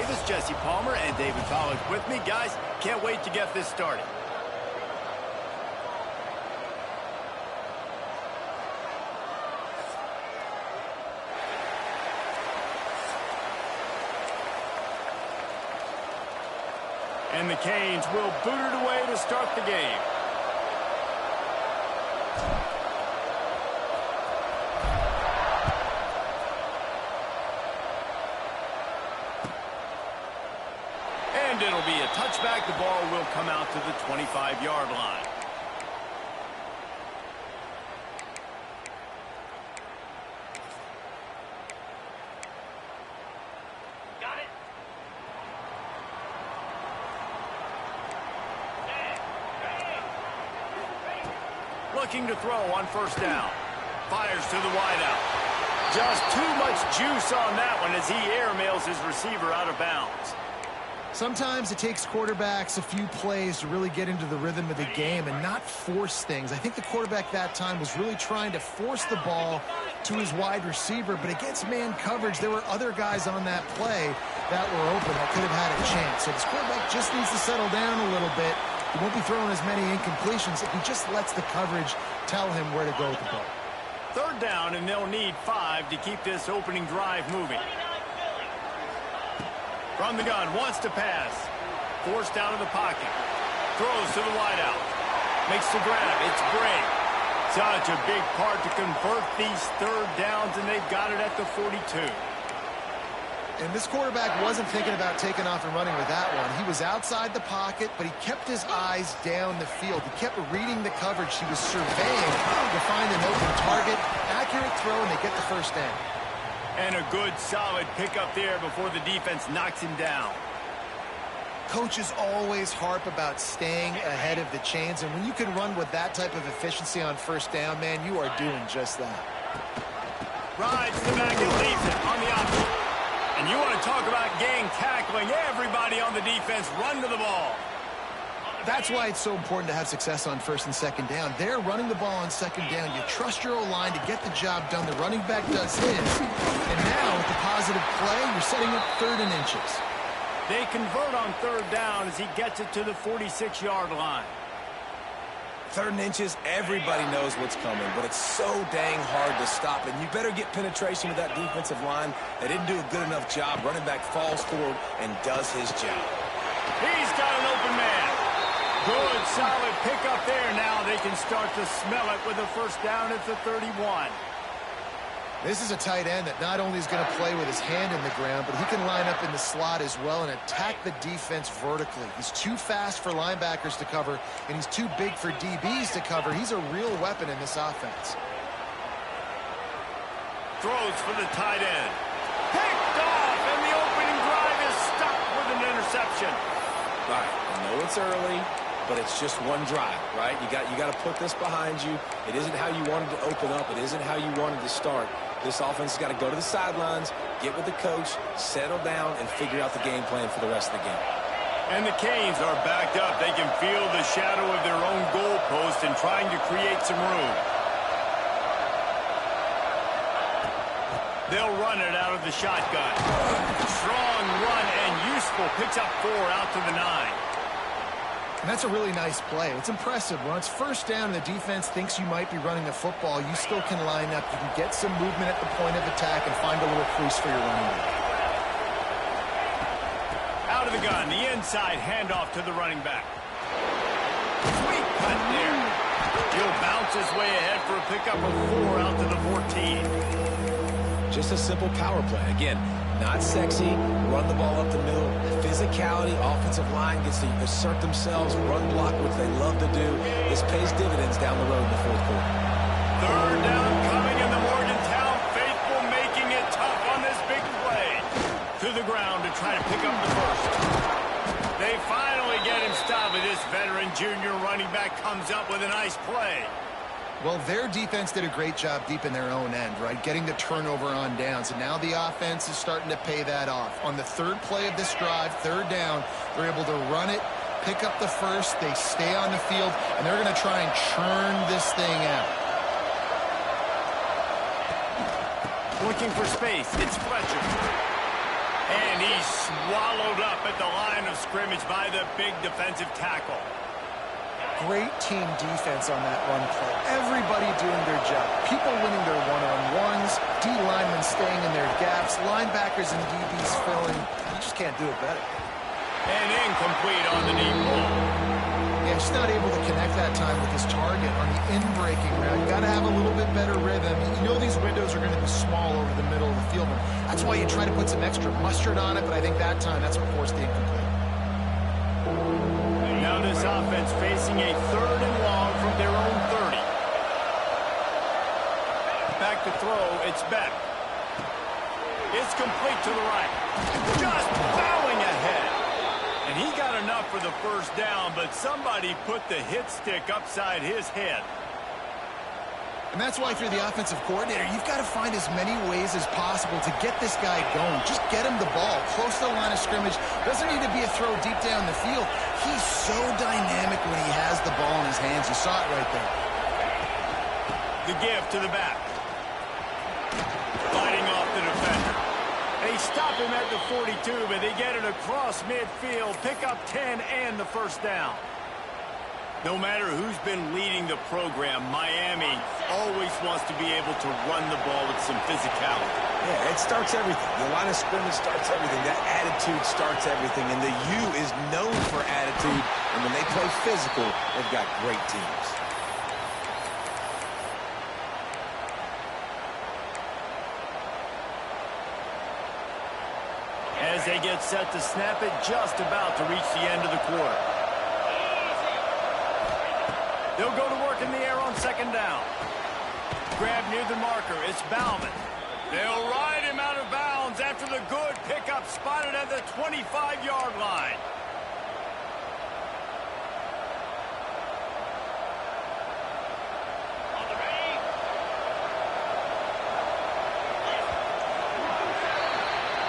Davis, Jesse Palmer, and David Collins with me. Guys, can't wait to get this started. And the Canes will boot it away to start the game. And it'll be a touchback. The ball will come out to the 25-yard line. Got it. Looking to throw on first down. Fires to the wideout. Just too much juice on that one as he airmails his receiver out of bounds. Sometimes it takes quarterbacks a few plays to really get into the rhythm of the game and not force things. I think the quarterback that time was really trying to force the ball to his wide receiver, but against man coverage, there were other guys on that play that were open that could have had a chance. So this quarterback just needs to settle down a little bit. He won't be throwing as many incompletions if he just lets the coverage tell him where to go with the ball. Third down, and they'll need 5 to keep this opening drive moving. From the gun, wants to pass. Forced out of the pocket. Throws to the wideout. Makes the grab. It's Gray. Such a big part to convert these third downs, and they've got it at the 42. And this quarterback wasn't thinking about taking off and running with that one. He was outside the pocket, but he kept his eyes down the field. He kept reading the coverage. He was surveying to find an open target. Accurate throw, and they get the first down. And a good, solid pickup there before the defense knocks him down. Coaches always harp about staying ahead of the chains, and when you can run with that type of efficiency on first down, man, you are doing just that. Rides the back and leaves it on the option. And you want to talk about gang tackling. Everybody on the defense run to the ball. That's why it's so important to have success on first and second down. They're running the ball on second down. You trust your O-line to get the job done. The running back does his. And now, with the positive play, you're setting up 3rd and inches. They convert on third down as he gets it to the 46-yard line. 3rd and inches, everybody knows what's coming, but it's so dang hard to stop. And you better get penetration with that defensive line. They didn't do a good enough job. Running back falls forward and does his job. He's got an open man. Good, solid pickup there. Now they can start to smell it with a first down at the 31. This is a tight end that not only is going to play with his hand in the ground, but he can line up in the slot as well and attack the defense vertically. He's too fast for linebackers to cover, and he's too big for DBs to cover. He's a real weapon in this offense. Throws for the tight end. Picked off, and the opening drive is stopped with an interception. All right, I know it's early, but it's just one drive, right? You got to put this behind you. It isn't how you wanted to open up. It isn't how you wanted to start. This offense has got to go to the sidelines, get with the coach, settle down, and figure out the game plan for the rest of the game. And the Canes are backed up. They can feel the shadow of their own goalpost and trying to create some room. They'll run it out of the shotgun. Strong run and useful. Picks up 4 out to the 9. And that's a really nice play. It's impressive. When it's first down and the defense thinks you might be running the football, you still can line up. You can get some movement at the point of attack and find a little crease for your running back. Out of the gun, the inside handoff to the running back. Sweet cut there. He'll bounce his way ahead for a pickup of 4 out to the 14. Just a simple power play. Again, not sexy, run the ball up the middle. Physicality, offensive line gets to assert themselves, run block, which they love to do. This pays dividends down the road in the 4th quarter. Third down coming in the Morgantown faithful, making it tough on this big play. To the ground to try to pick up the first. They finally get him stopped, but this veteran junior running back comes up with a nice play. Well, their defense did a great job deep in their own end, right? Getting the turnover on downs. And now the offense is starting to pay that off. On the 3rd play of this drive, 3rd down, they're able to run it, pick up the first, they stay on the field, and they're going to try and churn this thing out. Looking for space, it's Fletcher. And he's swallowed up at the line of scrimmage by the big defensive tackle. Great team defense on that run play. Everybody doing their job. People winning their one-on-ones, D linemen staying in their gaps, linebackers and DBs filling. You just can't do it better. And incomplete on the deep ball. Yeah, just not able to connect that time with his target on the in-breaking route. You got to have a little bit better rhythm. You know these windows are going to be small over the middle of the field. That's why you try to put some extra mustard on it, but I think that time that's what forced the incomplete. Now this offense facing a 3rd and long from their own 30. Back to throw, it's Beck. It's complete to the right. Just bowing ahead. And he got enough for the first down, but somebody put the hit stick upside his head. And that's why if you're the offensive coordinator, you've got to find as many ways as possible to get this guy going. Just get him the ball close to the line of scrimmage. Doesn't need to be a throw deep down the field. He's so dynamic when he has the ball in his hands. You saw it right there. The give to the back. Fighting off the defender. They stop him at the 42, but they get it across midfield. Pick up 10 and the first down. No matter who's been leading the program, Miami always wants to be able to run the ball with some physicality. Yeah, it starts everything. The line of scrimmage starts everything. That attitude starts everything. And the U is known for attitude. And when they play physical, they've got great teams. As they get set to snap it, just about to reach the end of the quarter. They'll go to work in the air on 2nd down. Grab near the marker. It's Bauman. They'll ride him out of bounds after the good pickup spotted at the 25-yard line.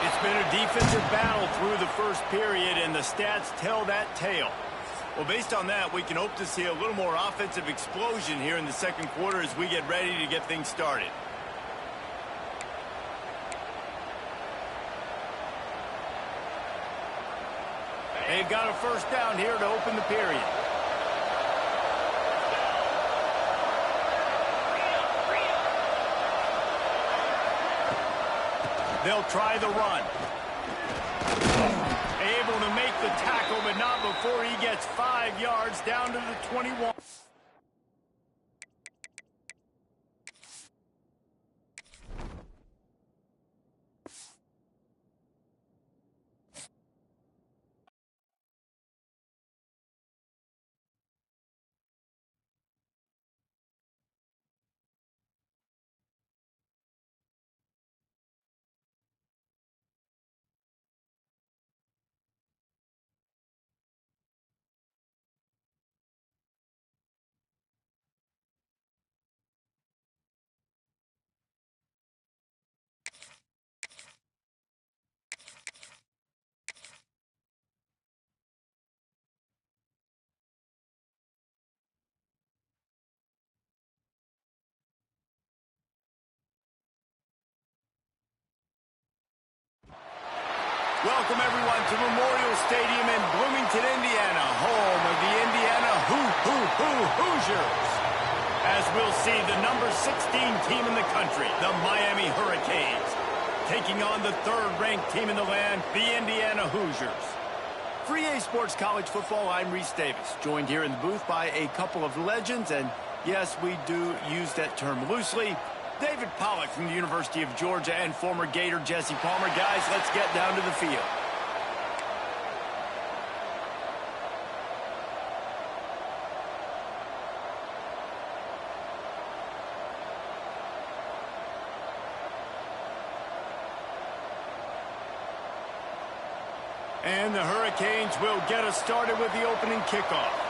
It's been a defensive battle through the first period, and the stats tell that tale. Well, based on that, we can hope to see a little more offensive explosion here in the second quarter as we get ready to get things started. They've got a first down here to open the period. They'll try the run. Able to make the tackle, but not before he gets 5 yards down to the 21. Welcome, everyone, to Memorial Stadium in Bloomington, Indiana, home of the Indiana Hoosiers. As we'll see, the number 16 team in the country, the Miami Hurricanes, taking on the 3rd-ranked team in the land, the Indiana Hoosiers. For EA Sports College Football, I'm Reese Davis, joined here in the booth by a couple of legends, and yes, we do use that term loosely. David Pollack from the University of Georgia and former Gator Jesse Palmer. Guys, let's get down to the field. And the Hurricanes will get us started with the opening kickoff.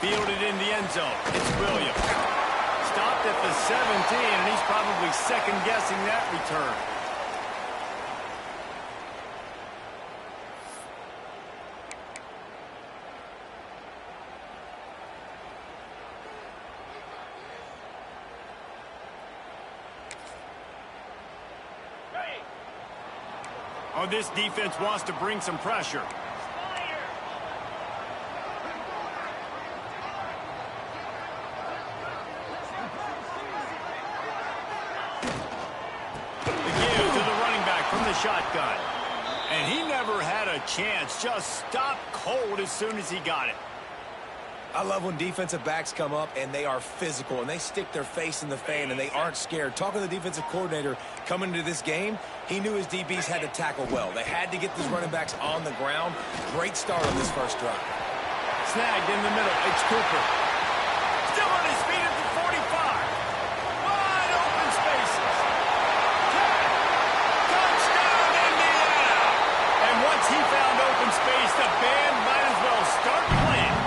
Fielded in the end zone. It's Williams. Stopped at the 17, and he's probably second-guessing that return. Oh, this defense wants to bring some pressure. The give to the running back from the shotgun. And he never had a chance. Just stopped cold as soon as he got it. I love when defensive backs come up and they are physical and they stick their face in the fan and they aren't scared. Talking to the defensive coordinator coming into this game, he knew his DBs had to tackle well. They had to get these running backs on the ground. Great start on this first drive. Snagged in the middle. It's Cooper. Still on his feet at the 45. Wide open spaces. Touchdown, Indiana. And once he found open space, the band might as well start playing.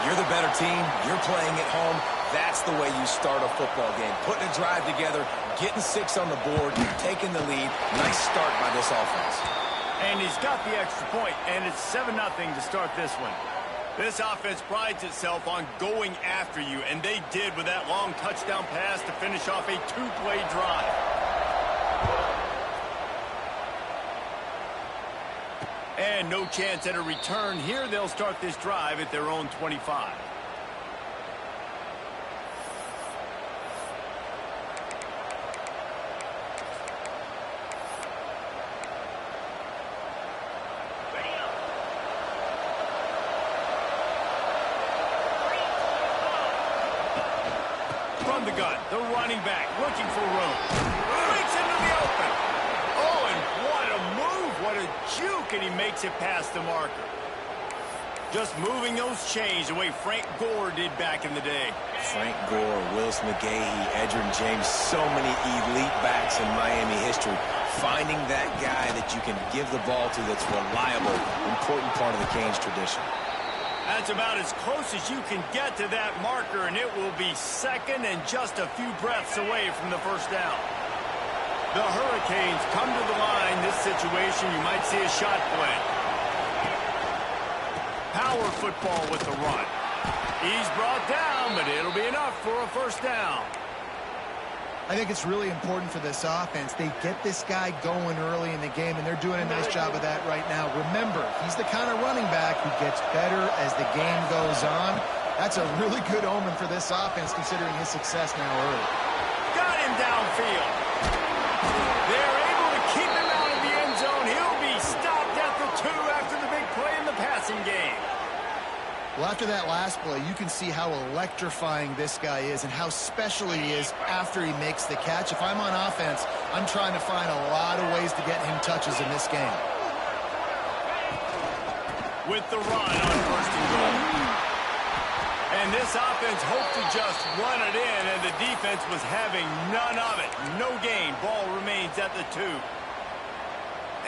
You're the better team. You're playing at home. That's the way you start a football game. Putting a drive together, getting 6 on the board, taking the lead. Nice start by this offense. And he's got the extra point, and it's 7-0 to start this one. This offense prides itself on going after you, and they did with that long touchdown pass to finish off a 2-play drive. And no chance at a return here. They'll start this drive at their own 25. From the gun, the running back looking for room. Breaks into the open. Oh, and what a move, what a juke, and he makes it past the marker. Just moving those chains the way Frank Gore did back in the day. Frank Gore, Willis McGahee, Edgerrin James, so many elite backs in Miami history. Finding that guy that you can give the ball to that's reliable, important part of the Canes tradition. That's about as close as you can get to that marker, and it will be second and just a few breaths away from the first down. The Hurricanes come to the line. This situation, you might see a shot play. Power football with the run. He's brought down, but it'll be enough for a first down. I think it's really important for this offense. They get this guy going early in the game, and they're doing a nice job of that right now. Remember, he's the kind of running back who gets better as the game goes on. That's a really good omen for this offense, considering his success now early. Got him downfield. They're able to keep him out of the end zone. He'll be stopped at the 2 after the big play in the passing game. Well, after that last play, you can see how electrifying this guy is and how special he is after he makes the catch. If I'm on offense, I'm trying to find a lot of ways to get him touches in this game. With the run on first and goal. And this offense hoped to just run it in, and the defense was having none of it. No gain. Ball remains at the 2.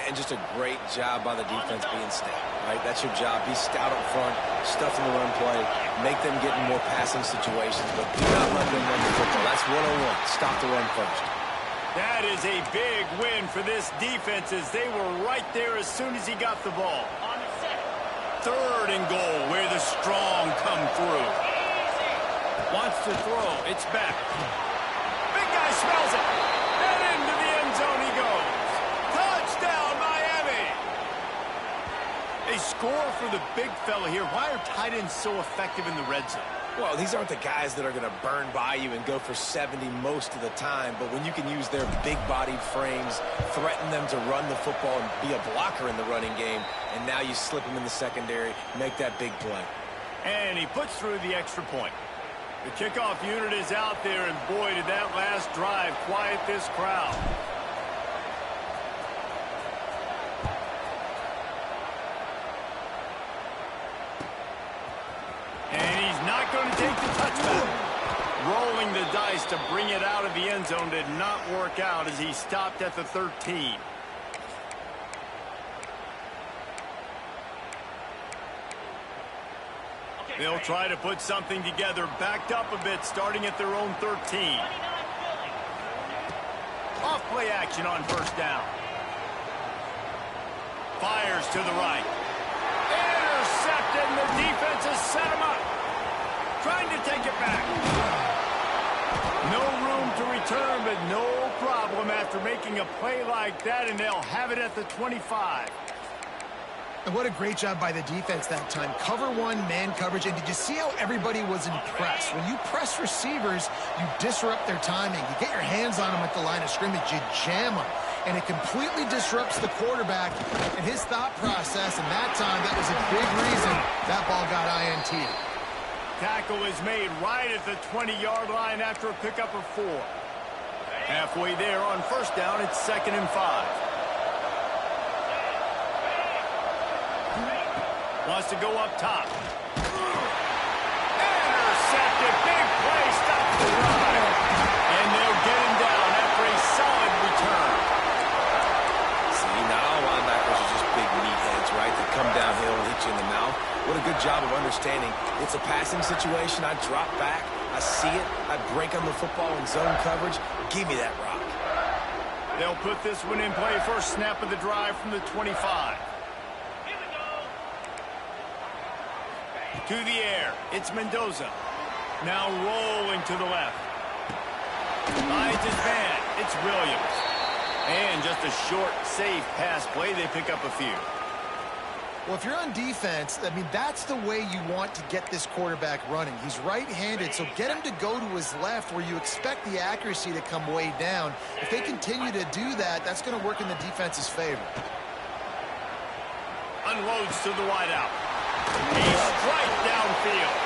And just a great job by the defense being stout, right? That's your job. Be stout up front, stuff in the run play, make them get in more passing situations, but do not let them run the football. That's 101. Stop the run first. That is a big win for this defense as they were right there as soon as he got the ball. Third and goal where the strong come through. Wants to throw. It's back. Big guy smells it. And into the end zone he goes. Touchdown, Miami. They score for the big fella here. Why are tight ends so effective in the red zone? Well, these aren't the guys that are going to burn by you and go for 70 most of the time, but when you can use their big-bodied frames, threaten them to run the football and be a blocker in the running game, and now you slip them in the secondary, make that big play. And he puts through the extra point. The kickoff unit is out there, and boy, did that last drive quiet this crowd. And he's not going to take the touchback. Rolling the dice to bring it out of the end zone did not work out as he stopped at the 13. They'll try to put something together, backed up a bit, starting at their own 13. Off play action on first down. Fires to the right. Intercepted, and the defense has set him up. Trying to take it back. No room to return, but no problem after making a play like that, and they'll have it at the 25. And what a great job by the defense that time. Cover one, man coverage. And did you see how everybody was impressed? When you press receivers, you disrupt their timing. You get your hands on them at the line of scrimmage. You jam them. And it completely disrupts the quarterback and his thought process. And that time, that was a big reason that ball got INT. Tackle is made right at the 20-yard line after a pickup of 4. Halfway there on first down, it's 2nd and 5. Wants to go up top. Intercepted. Big play. Stops the drive. And they'll get him down after a solid return. See, now linebackers are just big meatheads, right? They come downhill and hit you in the mouth. What a good job of understanding. It's a passing situation. I drop back. I see it. I break on the football in zone coverage. Give me that rock. They'll put this one in play. First snap of the drive from the 25. To the air. It's Mendoza. Now rolling to the left. Finds his man. It's Williams. And just a short, safe pass play. They pick up a few. Well, if you're on defense, I mean, that's the way you want to get this quarterback running. He's right-handed, so get him to go to his left where you expect the accuracy to come way down. If they continue to do that, that's going to work in the defense's favor. Unloads to the wideout. He's straight downfield.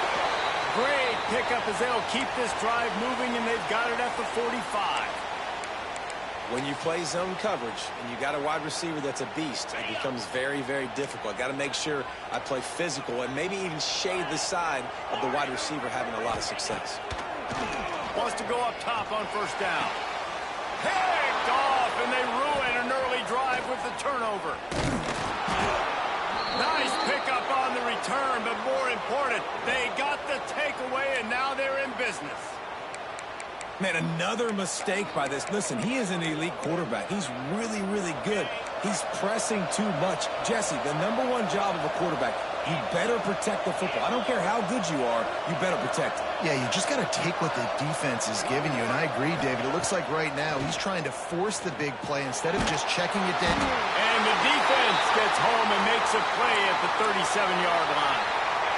Great pickup as they'll keep this drive moving, and they've got it at the 45. When you play zone coverage and you got a wide receiver that's a beast, it becomes very, very difficult. Got to make sure I play physical and maybe even shade the side of the wide receiver having a lot of success. Wants to go up top on first down. Picked off, and they ruin an early drive with the turnover. Nice pickup on the return, but more important, they got the takeaway, and now they're in business. Man, another mistake by this. Listen, he is an elite quarterback. He's really, really good. He's pressing too much. Jesse, the #1 job of a quarterback, you better protect the football. I don't care how good you are, you better protect it. Yeah, you just got to take what the defense is giving you, and I agree, David. It looks like right now he's trying to force the big play instead of just checking it down. And the defense gets home and makes a play at the 37-yard line.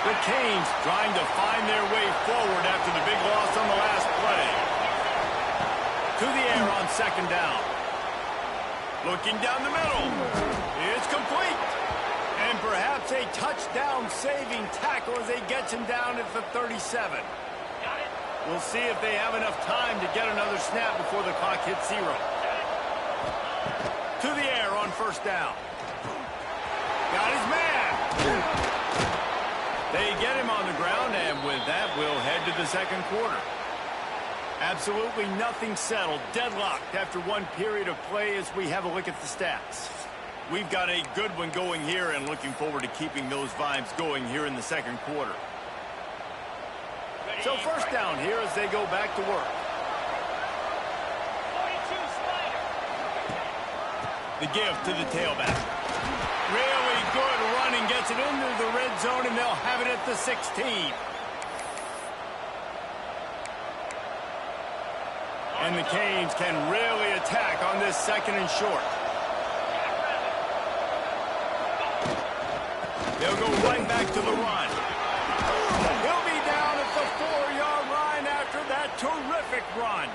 The Canes trying to find their way forward after the big loss on the last play. To the air on second down. Looking down the middle. It's complete. And perhaps a touchdown-saving tackle as they get him down at the 37. We'll see if they have enough time to get another snap before the clock hits 0. To the air on first down. Got his man. They get him on the ground, and with that, we'll head to the second quarter. Absolutely nothing settled, deadlocked after one period of play as we have a look at the stats. We've got a good one going here and looking forward to keeping those vibes going here in the second quarter. So first down here as they go back to work. The give to the tailback. Really good running, gets it into the red zone, and they'll have it at the 16. And the Canes can really attack on this second and short. They'll go right back to the run. He'll be down at the 4-yard line after that terrific run.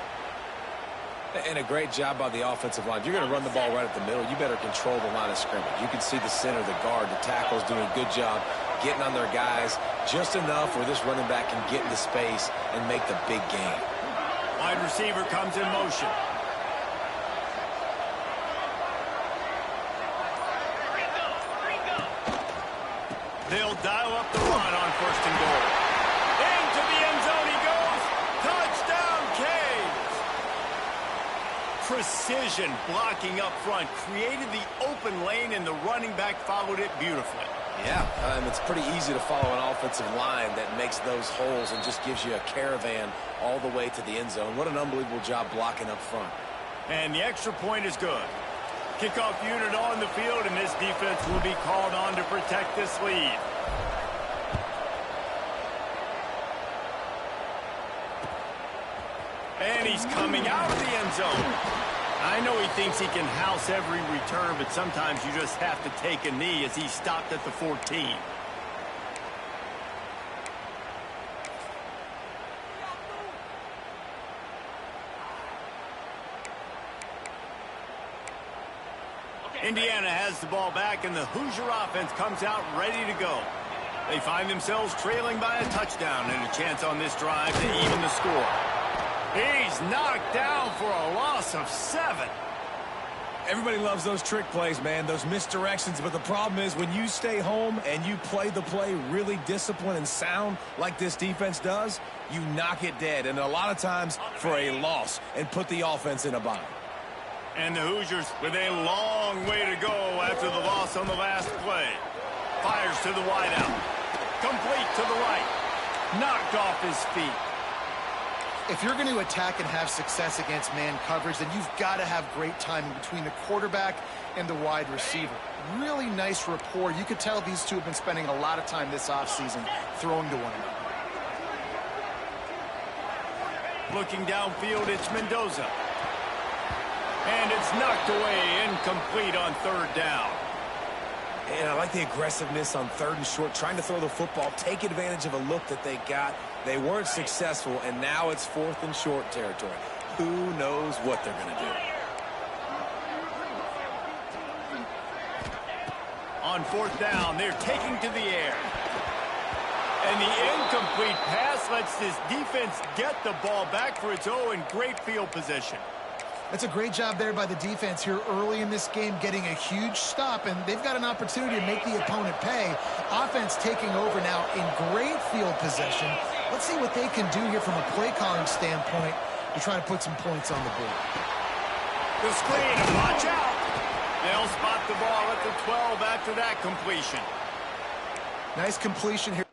And a great job by the offensive line. If you're going to run the ball right at the middle, you better control the line of scrimmage. You can see the center, the guard, the tackle's doing a good job getting on their guys just enough where this running back can get into space and make the big game. Wide receiver comes in motion. They'll dial up the run on first and goal. Into the end zone he goes. Touchdown, Canes. Precision blocking up front created the open lane, and the running back followed it beautifully. Yeah, it's pretty easy to follow an offensive line that makes those holes and just gives you a caravan all the way to the end zone. What an unbelievable job blocking up front. And the extra point is good. Kickoff unit on the field, and this defense will be called on to protect this lead. And he's coming out of the end zone. I know he thinks he can house every return, but sometimes you just have to take a knee as he stopped at the 14. Indiana has the ball back, and the Hoosier offense comes out ready to go. They find themselves trailing by a touchdown and a chance on this drive to even the score. He's knocked down for a loss of 7. Everybody loves those trick plays, man, those misdirections. But the problem is when you stay home and you play the play really disciplined and sound like this defense does, you knock it dead. And a lot of times for a loss and put the offense in a bind. And the Hoosiers with a long way to go after the loss on the last play. Fires to the wideout. Complete to the right. Knocked off his feet. If you're going to attack and have success against man coverage, then you've got to have great timing between the quarterback and the wide receiver. Really nice rapport. You could tell these two have been spending a lot of time this offseason throwing to one another. Looking downfield, it's Mendoza. And it's knocked away, incomplete on third down. And I like the aggressiveness on third and short, trying to throw the football, take advantage of a look that they got. They weren't successful, and now it's fourth and short territory. Who knows what they're going to do? On fourth down, they're taking to the air. And the incomplete pass lets this defense get the ball back for its own great field position. That's a great job there by the defense here early in this game, getting a huge stop, and they've got an opportunity to make the opponent pay. Offense taking over now in great field possession. Let's see what they can do here from a play calling standpoint to try to put some points on the board. The screen, and watch out. They'll spot the ball at the 12 after that completion. Nice completion here.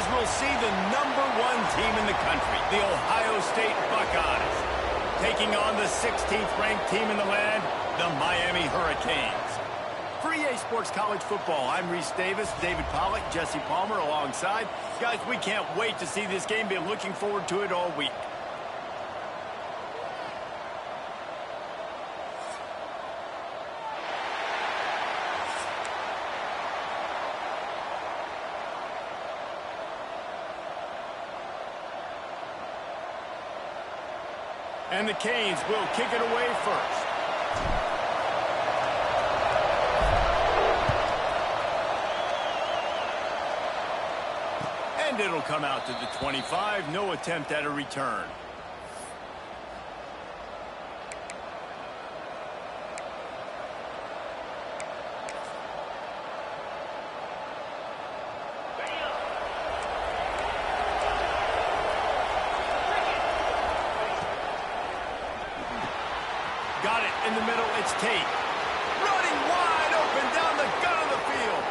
as we'll see the #1 team in the country, the Ohio State Buckeyes, taking on the 16th ranked team in the land, the Miami Hurricanes. For EA Sports College Football, I'm Reese Davis, David Pollack, Jesse Palmer alongside. Guys, we can't wait to see this game. Been looking forward to it all week. And the Canes will kick it away first. And it'll come out to the 25. No attempt at a return. Got it in the middle. It's Tate. Running wide open down the gut of the field.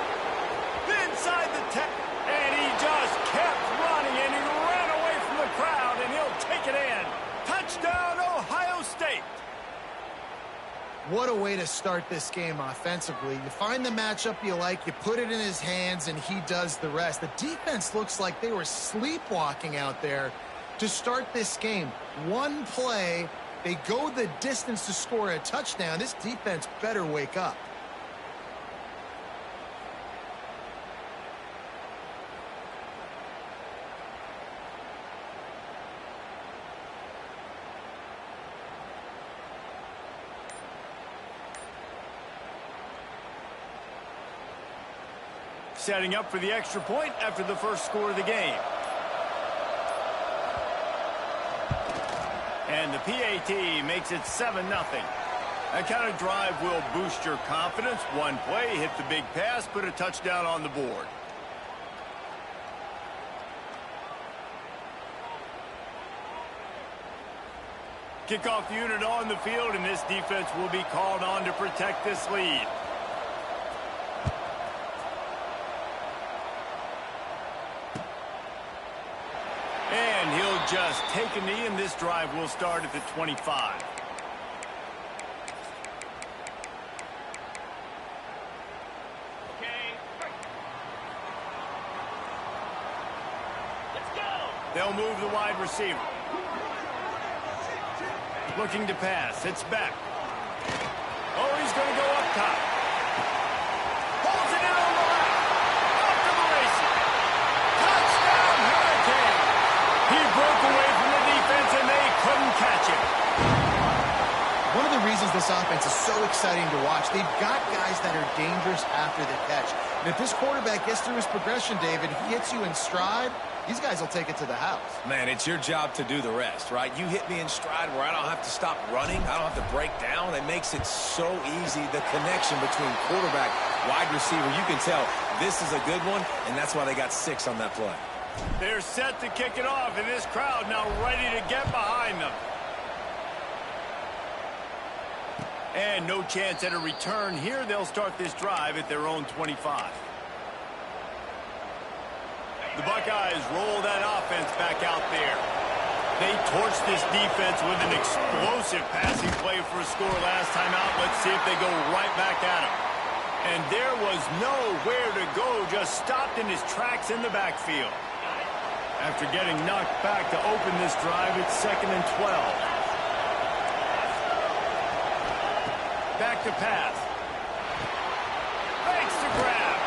Inside the 10. And he just kept running, and he ran away from the crowd, and he'll take it in. Touchdown, Ohio State. What a way to start this game offensively. You find the matchup you like, you put it in his hands, and he does the rest. The defense looks like they were sleepwalking out there to start this game. One play, they go the distance to score a touchdown. This defense better wake up. Setting up for the extra point after the first score of the game. And the PAT makes it 7-0. That kind of drive will boost your confidence. One play, hit the big pass, put a touchdown on the board. Kickoff unit on the field, and this defense will be called on to protect this lead. And he'll just take a knee, and this drive will start at the 25. Okay. Let's go. They'll move the wide receiver. Looking to pass. It's back. Oh, he's going to go up top. Holds it in on the left. Off to the races. Touchdown, Hurricane. He broke away from the defense, and they couldn't catch him. One of the reasons this offense is so exciting to watch, they've got guys that are dangerous after the catch. And if this quarterback gets through his progression, David, he hits you in stride, these guys will take it to the house. Man, it's your job to do the rest, right? You hit me in stride where I don't have to stop running. I don't have to break down. It makes it so easy. The connection between quarterback, wide receiver, you can tell this is a good one, and that's why they got 6 on that play. They're set to kick it off, and this crowd now ready to get behind them. And no chance at a return here. They'll start this drive at their own 25. The Buckeyes roll that offense back out there. They torched this defense with an explosive passing play for a score last time out. Let's see if they go right back at him. And there was nowhere to go, just stopped in his tracks in the backfield. After getting knocked back to open this drive, it's 2nd and 12. Back to pass. Makes the grab.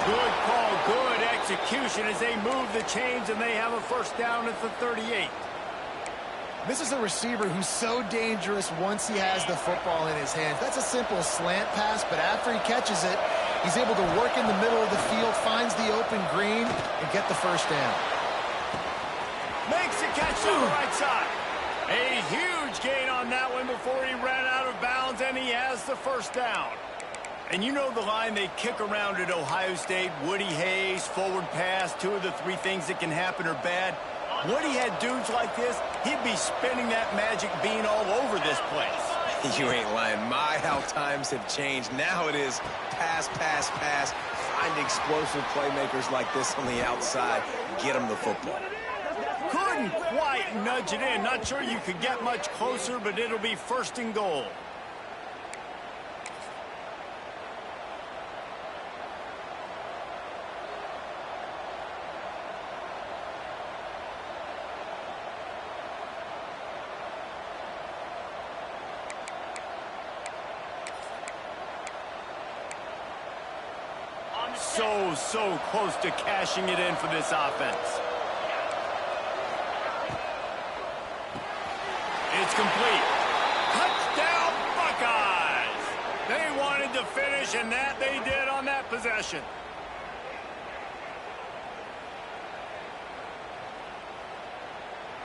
Good call, good execution as they move the chains, and they have a first down at the 38. This is a receiver who's so dangerous once he has the football in his hands. That's a simple slant pass, but after he catches it, he's able to work in the middle of the field, finds the open green, and get the first down. Makes the catch on the right side. A huge gain on that one before he ran out of bounds, and he has the first down. And you know the line they kick around at Ohio State, Woody Hayes, forward pass, 2 of the 3 things that can happen are bad. Woody had dudes like this, he'd be spinning that magic bean all over this place. You ain't lying. My, how times have changed. Now it is pass, pass, pass. Find explosive playmakers like this on the outside. get them the football. Couldn't quite nudge it in. Not sure you could get much closer, but it'll be 1st and goal. So close to cashing it in for this offense. It's complete. Touchdown, Buckeyes! They wanted to finish, and that they did on that possession.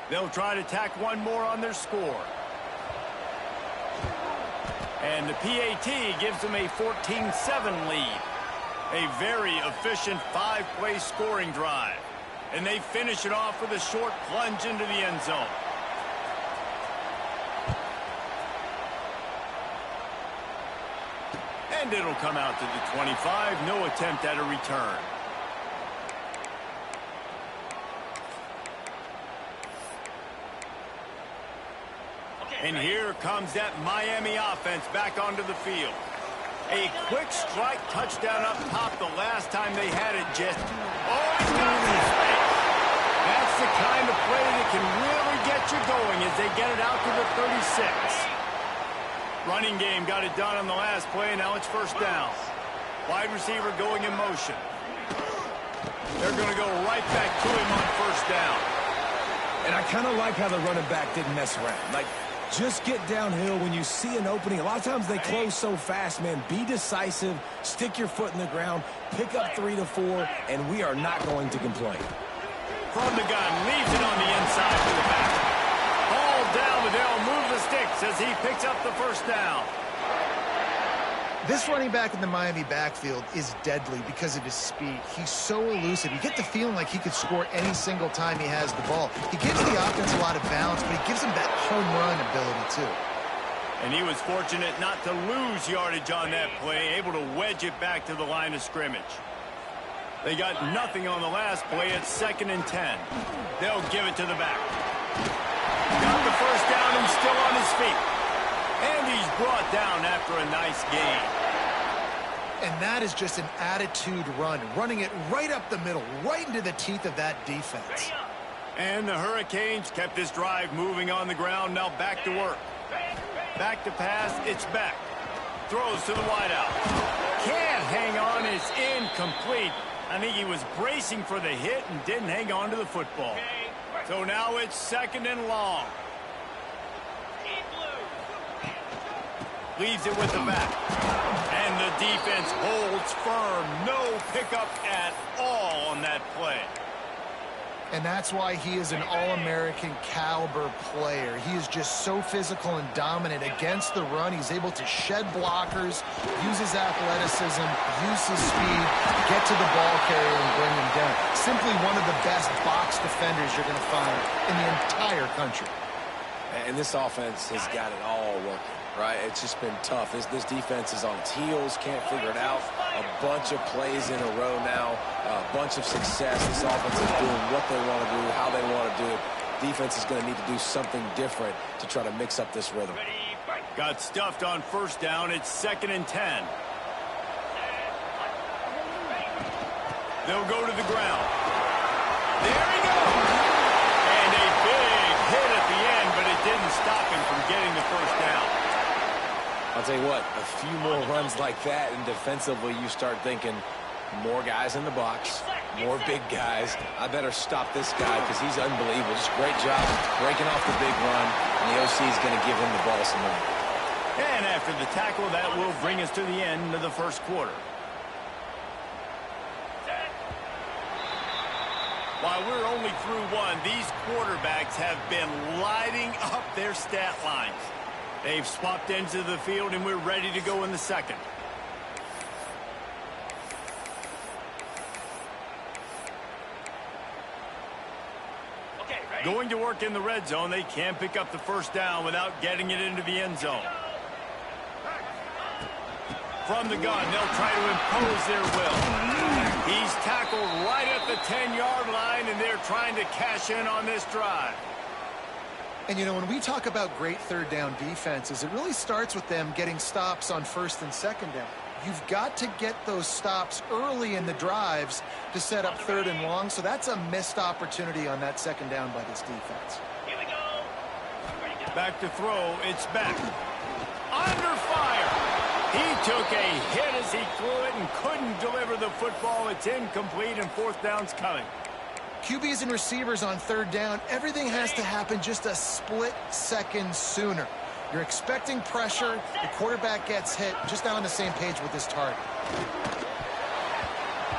They'll try to tack one more on their score. And the PAT gives them a 14-7 lead. A very efficient 5-play scoring drive. And they finish it off with a short plunge into the end zone. And it'll come out to the 25. No attempt at a return. And here comes that Miami offense back onto the field. A quick strike touchdown up top the last time they had it, just... Oh, he's got some space. That's the kind of play that can really get you going as they get it out to the 36. Running game got it done on the last play, now it's 1st down. Wide receiver going in motion. They're going to go right back to him on 1st down. And I kind of like how the running back didn't mess around. Like, just get downhill when you see an opening. A lot of times they close so fast, man. Be decisive, stick your foot in the ground, pick up 3 to 4, and we are not going to complain. From the gun, leaves it on the inside to the back. Ball down, but they'll move the sticks as he picks up the 1st down. This running back in the Miami backfield is deadly because of his speed. He's so elusive. You get the feeling like he could score any single time he has the ball. He gives the offense a lot of balance, but he gives them that home run ability too. And he was fortunate not to lose yardage on that play, able to wedge it back to the line of scrimmage. They got nothing on the last play. It's 2nd and 10. They'll give it to the back. Got the 1st down and still on his feet. And he's brought down after a nice gain. And that is just an attitude run, running it right up the middle, right into the teeth of that defense. And the Hurricanes kept this drive moving on the ground, now back to work. Back to pass, it's back. Throws to the wideout. Can't hang on, it's incomplete. I think he was bracing for the hit and didn't hang on to the football. So now it's 2nd and long. Leaves it with the back. And the defense holds firm. No pickup at all on that play. And that's why he is an All-American caliber player. He is just so physical and dominant against the run. He's able to shed blockers, use his athleticism, use his speed, get to the ball carrier and bring him down. Simply one of the best box defenders you're going to find in the entire country. And this offense has got it all working, right? It's just been tough. This defense is on its heels, can't figure it out. A bunch of plays in a row now, a bunch of success. This offense is doing what they want to do, how they want to do it. Defense is going to need to do something different to try to mix up this rhythm. Got stuffed on 1st down. It's 2nd and 10. They'll go to the ground. There he goes. And a big hit at the end, but it didn't stop him from getting the 1st down. I'll tell you what, a few more runs like that, and defensively you start thinking more guys in the box, more big guys. I better stop this guy because he's unbelievable. Just great job breaking off the big run, and the OC is going to give him the ball some more. And after the tackle, that will bring us to the end of the 1st quarter. While we're only through one, these quarterbacks have been lighting up their stat lines. They've swapped ends of the field, and we're ready to go in the 2nd. Going to work in the red zone, they can't pick up the 1st down without getting it into the end zone. From the gun, they'll try to impose their will. He's tackled right at the 10-yard line, and they're trying to cash in on this drive. And, you know, when we talk about great third down defenses, it really starts with them getting stops on first and second down. You've got to get those stops early in the drives to set up third and long, so that's a missed opportunity on that second down by this defense. Back to throw. It's back. Under fire. He took a hit as he threw it and couldn't deliver the football. It's incomplete, and fourth down's coming. QBs and receivers on third down, everything has to happen just a split second sooner. You're expecting pressure, the quarterback gets hit, just not on the same page with his target.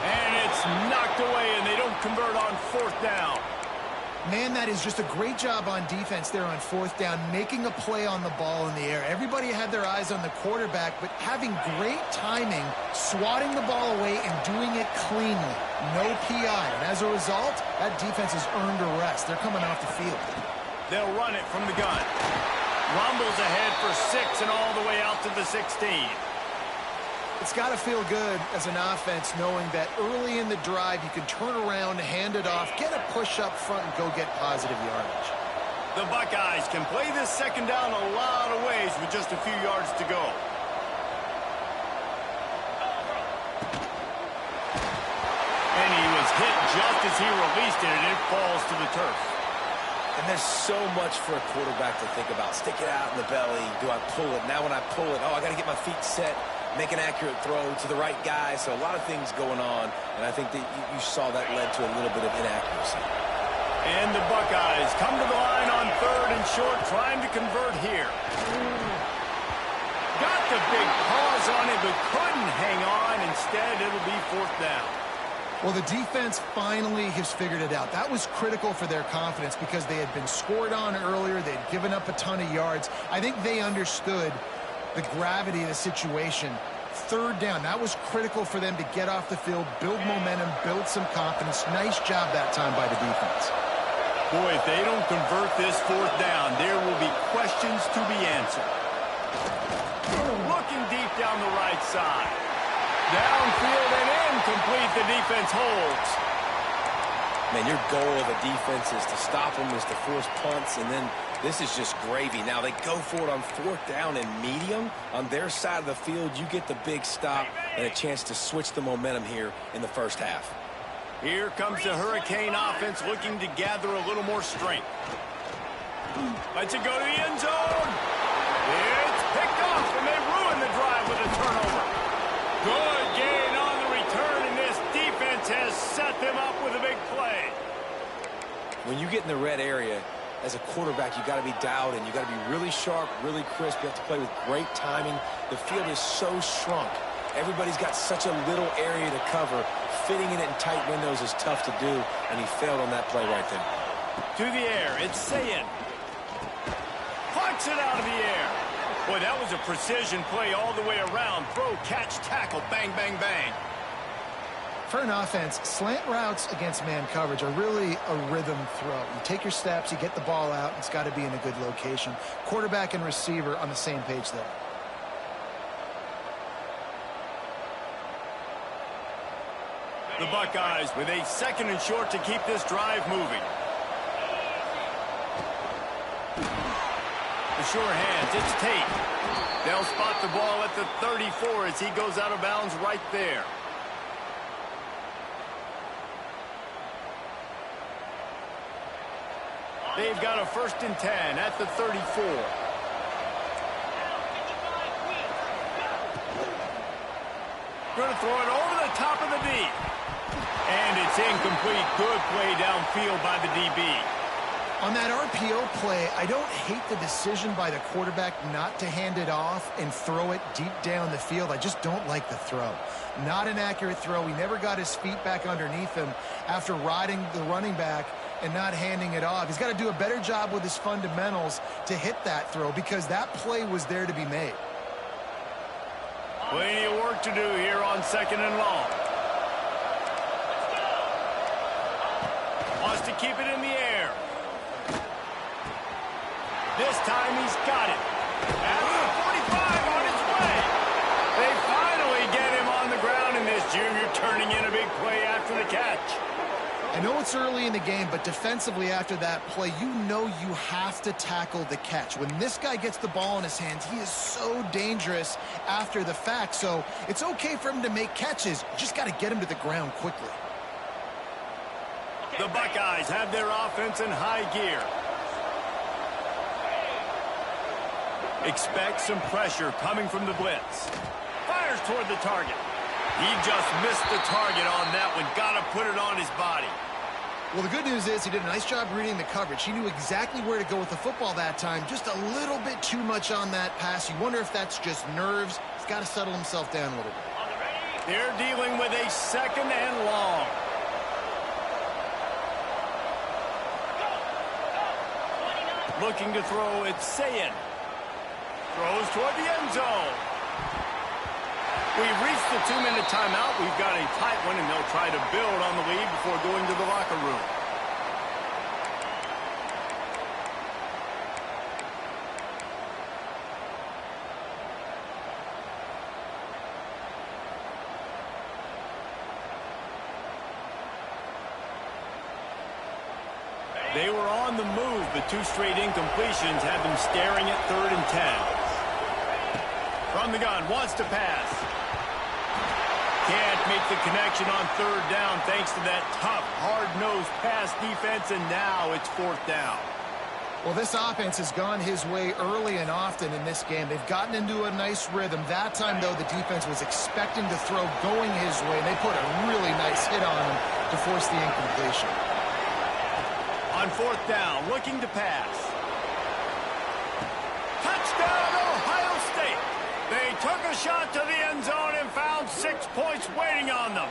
And it's knocked away, and they don't convert on fourth down. Man, that is just a great job on defense there on fourth down, making a play on the ball in the air. Everybody had their eyes on the quarterback, but having great timing, swatting the ball away and doing it cleanly. No PI. And as a result, that defense has earned a rest. They're coming off the field. They'll run it from the gun. Rumbles ahead for 6 and all the way out to the 16. It's got to feel good as an offense knowing that early in the drive you can turn around, hand it off, get a push up front, and go get positive yardage. The Buckeyes can play this second down a lot of ways with just a few yards to go. And he was hit just as he released it, and it falls to the turf. And there's so much for a quarterback to think about. Stick it out in the belly. Do I pull it? Now when I pull it, I got to get my feet set. Make an accurate throw to the right guy. So a lot of things going on, and I think that you saw that led to a little bit of inaccuracy. And the Buckeyes come to the line on third and short, trying to convert here. Got the big pause on it, but couldn't hang on. Instead, it'll be fourth down. Well, the defense finally has figured it out. That was critical for their confidence because they had been scored on earlier. They'd given up a ton of yards. I think they understood the gravity of the situation. Third down, that was critical for them to get off the field, build momentum, build some confidence. Nice job that time by the defense. Boy, if they don't convert this fourth down, there will be questions to be answered. Looking deep down the right side. Downfield and incomplete. The defense holds. Man, your goal of a defense is to stop them, is to force punts, and then this is just gravy. Now they go for it on fourth down and medium. On their side of the field, you get the big stop and a chance to switch the momentum here in the first half. Here comes the Hurricane offense looking to gather a little more strength. Let's it go to the end zone. It's picked off, and they ruin the drive with a turnover. Good gain on the return, and this defense has set them up with a big play. When you get in the red area, as a quarterback, you got to be dialed in. You got to be really sharp, really crisp. You have to play with great timing. The field is so shrunk. Everybody's got such a little area to cover. Fitting it in tight windows is tough to do, and he failed on that play right there. To the air, it's Sayin. Punts it out of the air. Boy, that was a precision play all the way around. Throw, catch, tackle, bang, bang, bang. For an offense, slant routes against man coverage are really a rhythm throw. You take your steps, you get the ball out, it's got to be in a good location. Quarterback and receiver on the same page there. The Buckeyes with a second and short to keep this drive moving. The sure hands, it's Tate. They'll spot the ball at the 34 as he goes out of bounds right there. They've got a 1st and 10 at the 34. Going to throw it over the top of the D. And it's incomplete. Good play downfield by the DB. On that RPO play, I don't hate the decision by the quarterback not to hand it off and throw it deep down the field. I just don't like the throw. Not an accurate throw. He never got his feet back underneath him after riding the running back and not handing it off. He's got to do a better job with his fundamentals to hit that throw because that play was there to be made. Plenty of work to do here on 2nd and long. Wants to keep it in the air. This time he's got it. At the 45 on his way. They finally get him on the ground, and this junior turning in a big play I know it's early in the game, but defensively after that play, you know you have to tackle the catch. When this guy gets the ball in his hands, he is so dangerous after the fact. So it's okay for him to make catches. You just got to get him to the ground quickly. The Buckeyes have their offense in high gear. Expect some pressure coming from the blitz. Fires toward the target. He just missed the target on that one. Got to put it on his body. Well, the good news is he did a nice job reading the coverage. He knew exactly where to go with the football that time. Just a little bit too much on that pass. You wonder if that's just nerves. He's got to settle himself down a little bit. They're dealing with a 2nd and long. Looking to throw, it's Sayin. Throws toward the end zone. We've reached the 2-minute timeout. We've got a tight one, and they'll try to build on the lead before going to the locker room. They were on the move, but 2 straight incompletions have them staring at 3rd and 10. From the gun, wants to pass. Can't make the connection on 3rd down thanks to that tough, hard-nosed pass defense, and now it's 4th down. Well, this offense has gone his way early and often in this game. They've gotten into a nice rhythm. That time, though, the defense was expecting to throw going his way, and they put a really nice hit on him to force the incompletion. On 4th down, looking to pass. Touchdown, Ohio State! They took a shot to the end zone and found 6 points waiting on them.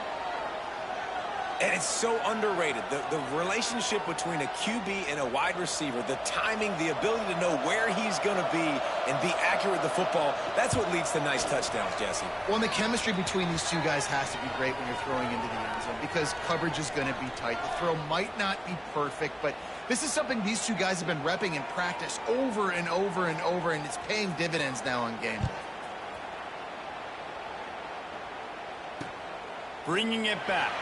And it's so underrated. The relationship between a QB and a wide receiver, the timing, the ability to know where he's going to be and be accurate with the football, that's what leads to nice touchdowns, Jesse. Well, and the chemistry between these two guys has to be great when you're throwing into the end zone because coverage is going to be tight. The throw might not be perfect, but this is something these two guys have been repping in practice over and over and over, and it's paying dividends now on game day. Bringing it back.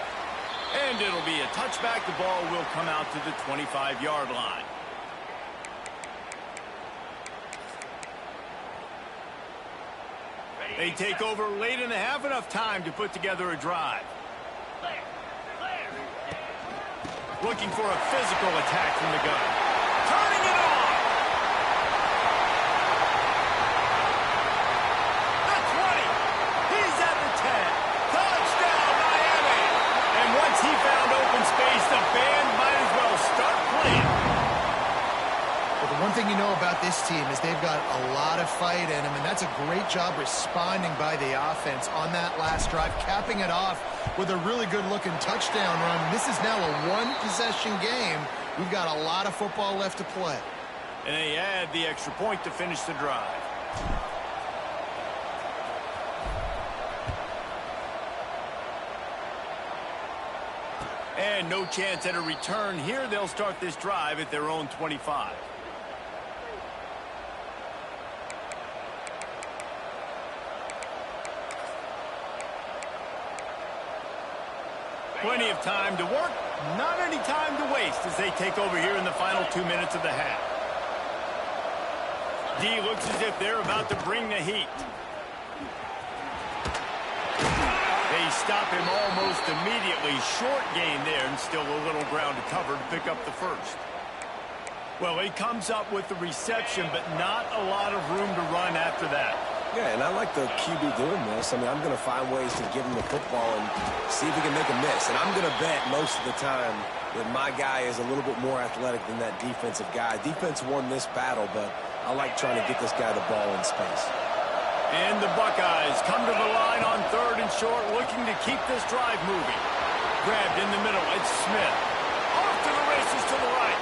And it'll be a touchback. The ball will come out to the 25-yard line. They take over late in the half, enough time to put together a drive. Looking for a physical attack from the gun. Turning it on. The 20. He's at the 10. Touchdown, Miami. And once he found open space, the band might as well start playing. Well, the one thing you know about this team is they've got a lot of fight in them, and that's a great job responding by the offense on that last drive, capping it off with a really good-looking touchdown run. This is now a 1-possession game. We've got a lot of football left to play. And they add the extra point to finish the drive. And no chance at a return here. They'll start this drive at their own 25. Plenty of time to work, not any time to waste as they take over here in the final 2 minutes of the half. D looks as if they're about to bring the heat. They stop him almost immediately. Short gain there, and still a little ground to cover to pick up the first. Well, he comes up with the reception, but not a lot of room to run after that. Yeah, and I like the QB doing this. I mean, I'm going to find ways to give him the football and see if he can make a miss. And I'm going to bet most of the time that my guy is a little bit more athletic than that defensive guy. Defense won this battle, but I like trying to get this guy the ball in space. And the Buckeyes come to the line on 3rd and short, looking to keep this drive moving. Grabbed in the middle, it's Smith. Off to the races to the right.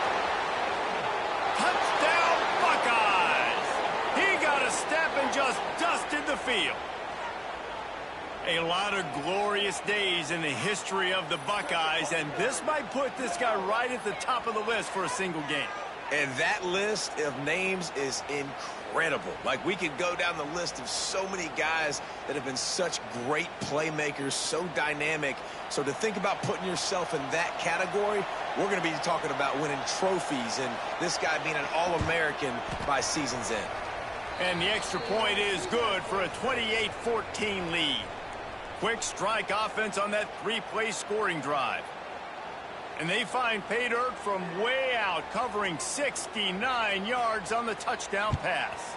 Touchdown, Buckeyes! He got a step and just dusted the field. A lot of glorious days in the history of the Buckeyes, and this might put this guy right at the top of the list for a single game. And that list of names is incredible. Like, we could go down the list of so many guys that have been such great playmakers, so dynamic. So to think about putting yourself in that category, we're going to be talking about winning trophies and this guy being an All-American by season's end. And the extra point is good for a 28-14 lead. Quick strike offense on that three-play scoring drive. And they find pay dirt from way out, covering 69 yards on the touchdown pass.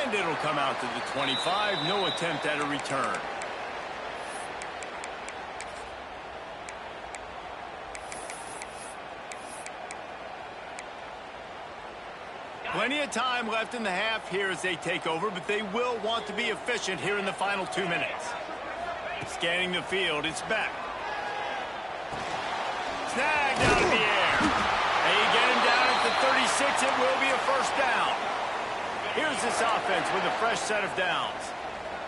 And it'll come out to the 25. No attempt at a return. Plenty of time left in the half here as they take over, but they will want to be efficient here in the final 2 minutes. Scanning the field, it's back. Snagged out of the air. They get him down at the 36. It will be a first down. Here's this offense with a fresh set of downs.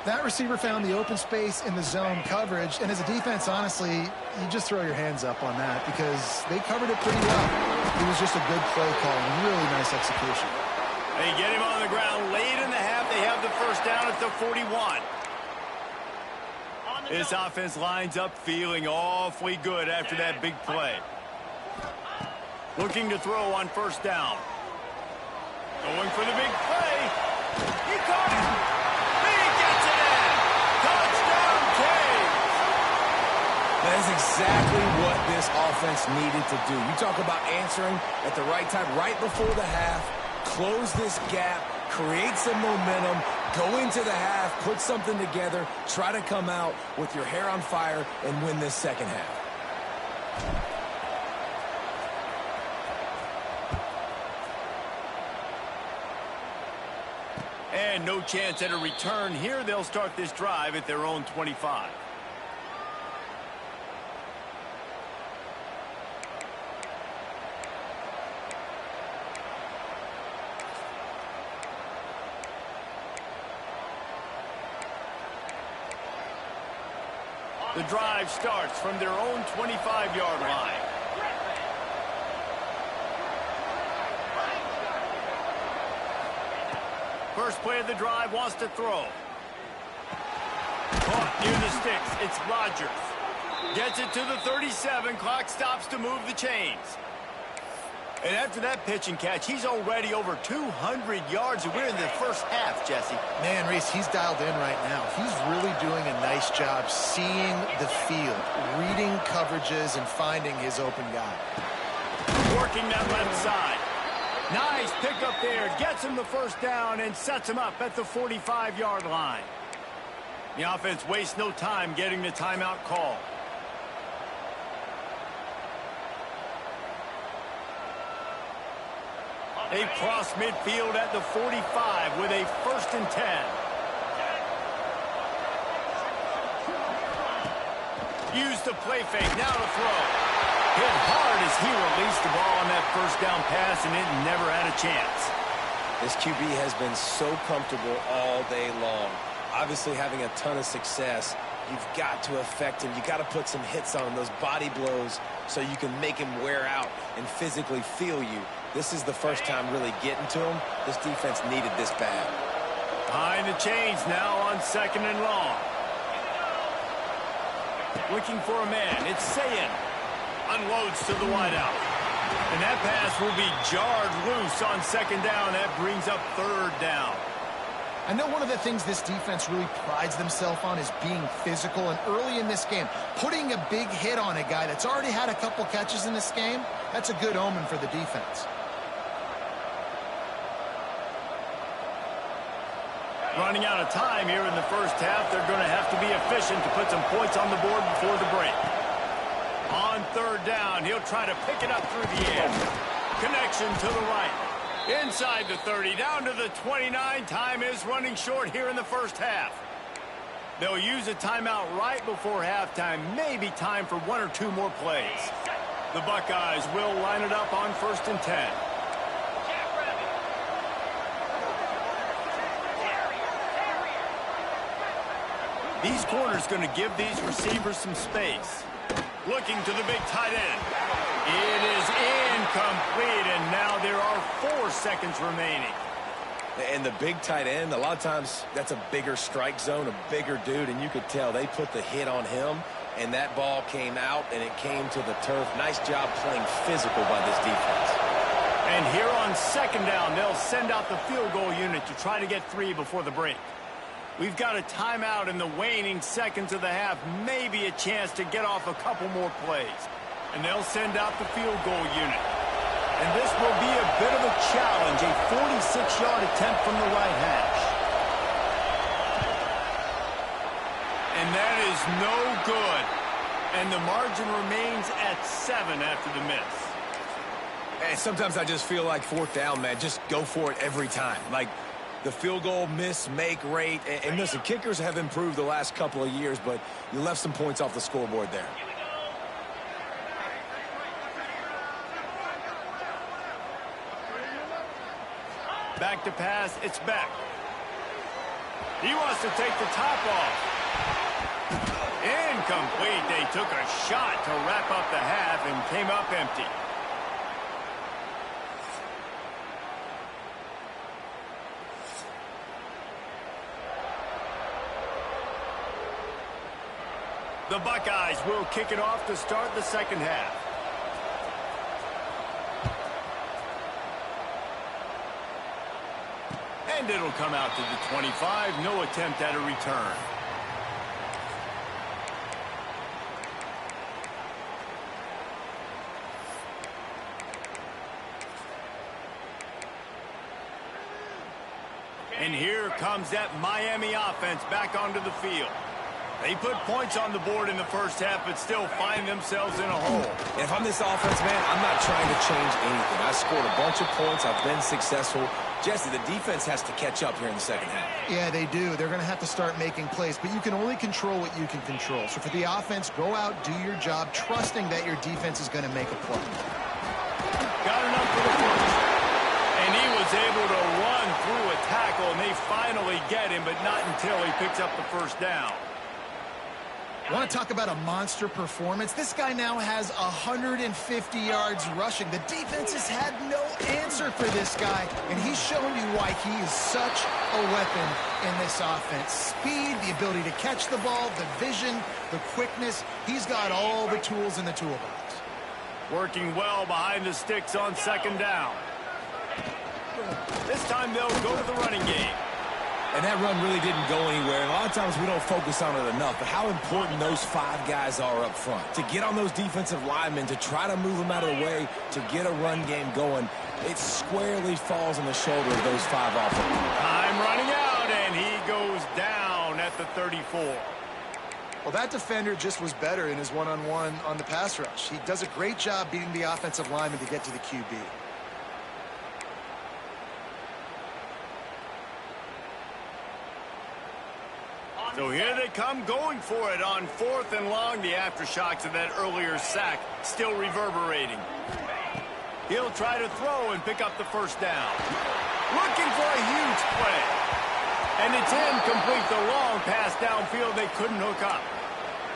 That receiver found the open space in the zone coverage, and as a defense, honestly, you just throw your hands up on that because they covered it pretty well. It was just a good play call and really nice execution. They get him on the ground late in the half. They have the first down at the 41. This offense lines up feeling awfully good after that big play. Looking to throw on first down. Going for the big play. He caught it. He gets it in. Touchdown, Canes. That is exactly what this offense needed to do. You talk about answering at the right time, right before the half, close this gap, create some momentum, go into the half, put something together, try to come out with your hair on fire and win this second half. And no chance at a return here. They'll start this drive at their own 25. The drive starts from their own 25-yard line. First play of the drive, wants to throw. Caught near the sticks. It's Rodgers. Gets it to the 37. Clock stops to move the chains. And after that pitch and catch, he's already over 200 yards. And we're in the first half, Jesse. Man, Reese, he's dialed in right now. He's really doing a nice job seeing the field, reading coverages, and finding his open guy. Working that left side. Nice pickup there. Gets him the first down and sets him up at the 45-yard line. The offense wastes no time getting the timeout call. They cross midfield at the 45 with a 1st and 10. Use the play fake, now to throw. Hit hard as he released the ball on that first down pass, and it never had a chance. This QB has been so comfortable all day long. Obviously having a ton of success. You've got to affect him. You've got to put some hits on him, those body blows, so you can make him wear out and physically feel you. This is the first time really getting to him. This defense needed this bad. Behind the chains now on 2nd and long. Looking for a man. It's Sayin. Unloads to the wideout. And that pass will be jarred loose on 2nd down. That brings up 3rd down. I know one of the things this defense really prides themselves on is being physical, and early in this game, putting a big hit on a guy that's already had a couple catches in this game, that's a good omen for the defense. Running out of time here in the first half. They're going to have to be efficient to put some points on the board before the break. On 3rd down, he'll try to pick it up through the air. Connection to the right. Inside the 30, down to the 29. Time is running short here in the first half. They'll use a timeout right before halftime. Maybe time for 1 or 2 more plays. The Buckeyes will line it up on 1st and 10. These corners going to give these receivers some space. Looking to the big tight end. It is incomplete, and now there are 4 seconds remaining. And the big tight end, a lot of times that's a bigger strike zone, a bigger dude, and you could tell they put the hit on him, and that ball came out, and it came to the turf. Nice job playing physical by this defense. And here on 2nd down, they'll send out the field goal unit to try to get 3 before the break. We've got a timeout in the waning seconds of the half, maybe a chance to get off a couple more plays. And they'll send out the field goal unit. And this will be a bit of a challenge, a 46-yard attempt from the right hash. And that is no good. And the margin remains at 7 after the miss. And sometimes I just feel like 4th down, man, just go for it every time. Like the field goal miss-make rate. And listen, kickers have improved the last couple of years, but you left some points off the scoreboard there. Back to pass, it's Beck. He wants to take the top off. Incomplete. They took a shot to wrap up the half and came up empty. The Buckeyes will kick it off to start the 2nd half. And it'll come out to the 25. No attempt at a return. And here comes that Miami offense back onto the field. They put points on the board in the 1st half, but still find themselves in a hole. And if I'm this offense, man, I'm not trying to change anything. I scored a bunch of points. I've been successful. Jesse, the defense has to catch up here in the 2nd half. Yeah, they do. They're going to have to start making plays, but you can only control what you can control. So for the offense, go out, do your job, trusting that your defense is going to make a play. Got enough for the first. And he was able to run through a tackle, and they finally get him, but not until he picks up the 1st down. Want to talk about a monster performance? This guy now has 150 yards rushing. The defense has had no answer for this guy, and he's shown you why he is such a weapon in this offense. Speed, the ability to catch the ball, the vision, the quickness. He's got all the tools in the toolbox. Working well behind the sticks on 2nd down. This time they'll go to the running game. And that run really didn't go anywhere. And a lot of times we don't focus on it enough. But how important those 5 guys are up front. To get on those defensive linemen, to try to move them out of the way, to get a run game going, it squarely falls on the shoulder of those 5 offenses. Time running out, and he goes down at the 34. Well, that defender just was better in his one-on-one on the pass rush. He does a great job beating the offensive lineman to get to the QB. So here they come going for it on 4th and long. The aftershocks of that earlier sack still reverberating. He'll try to throw and pick up the 1st down. Looking for a huge play. And it's incomplete. The long pass downfield they couldn't hook up.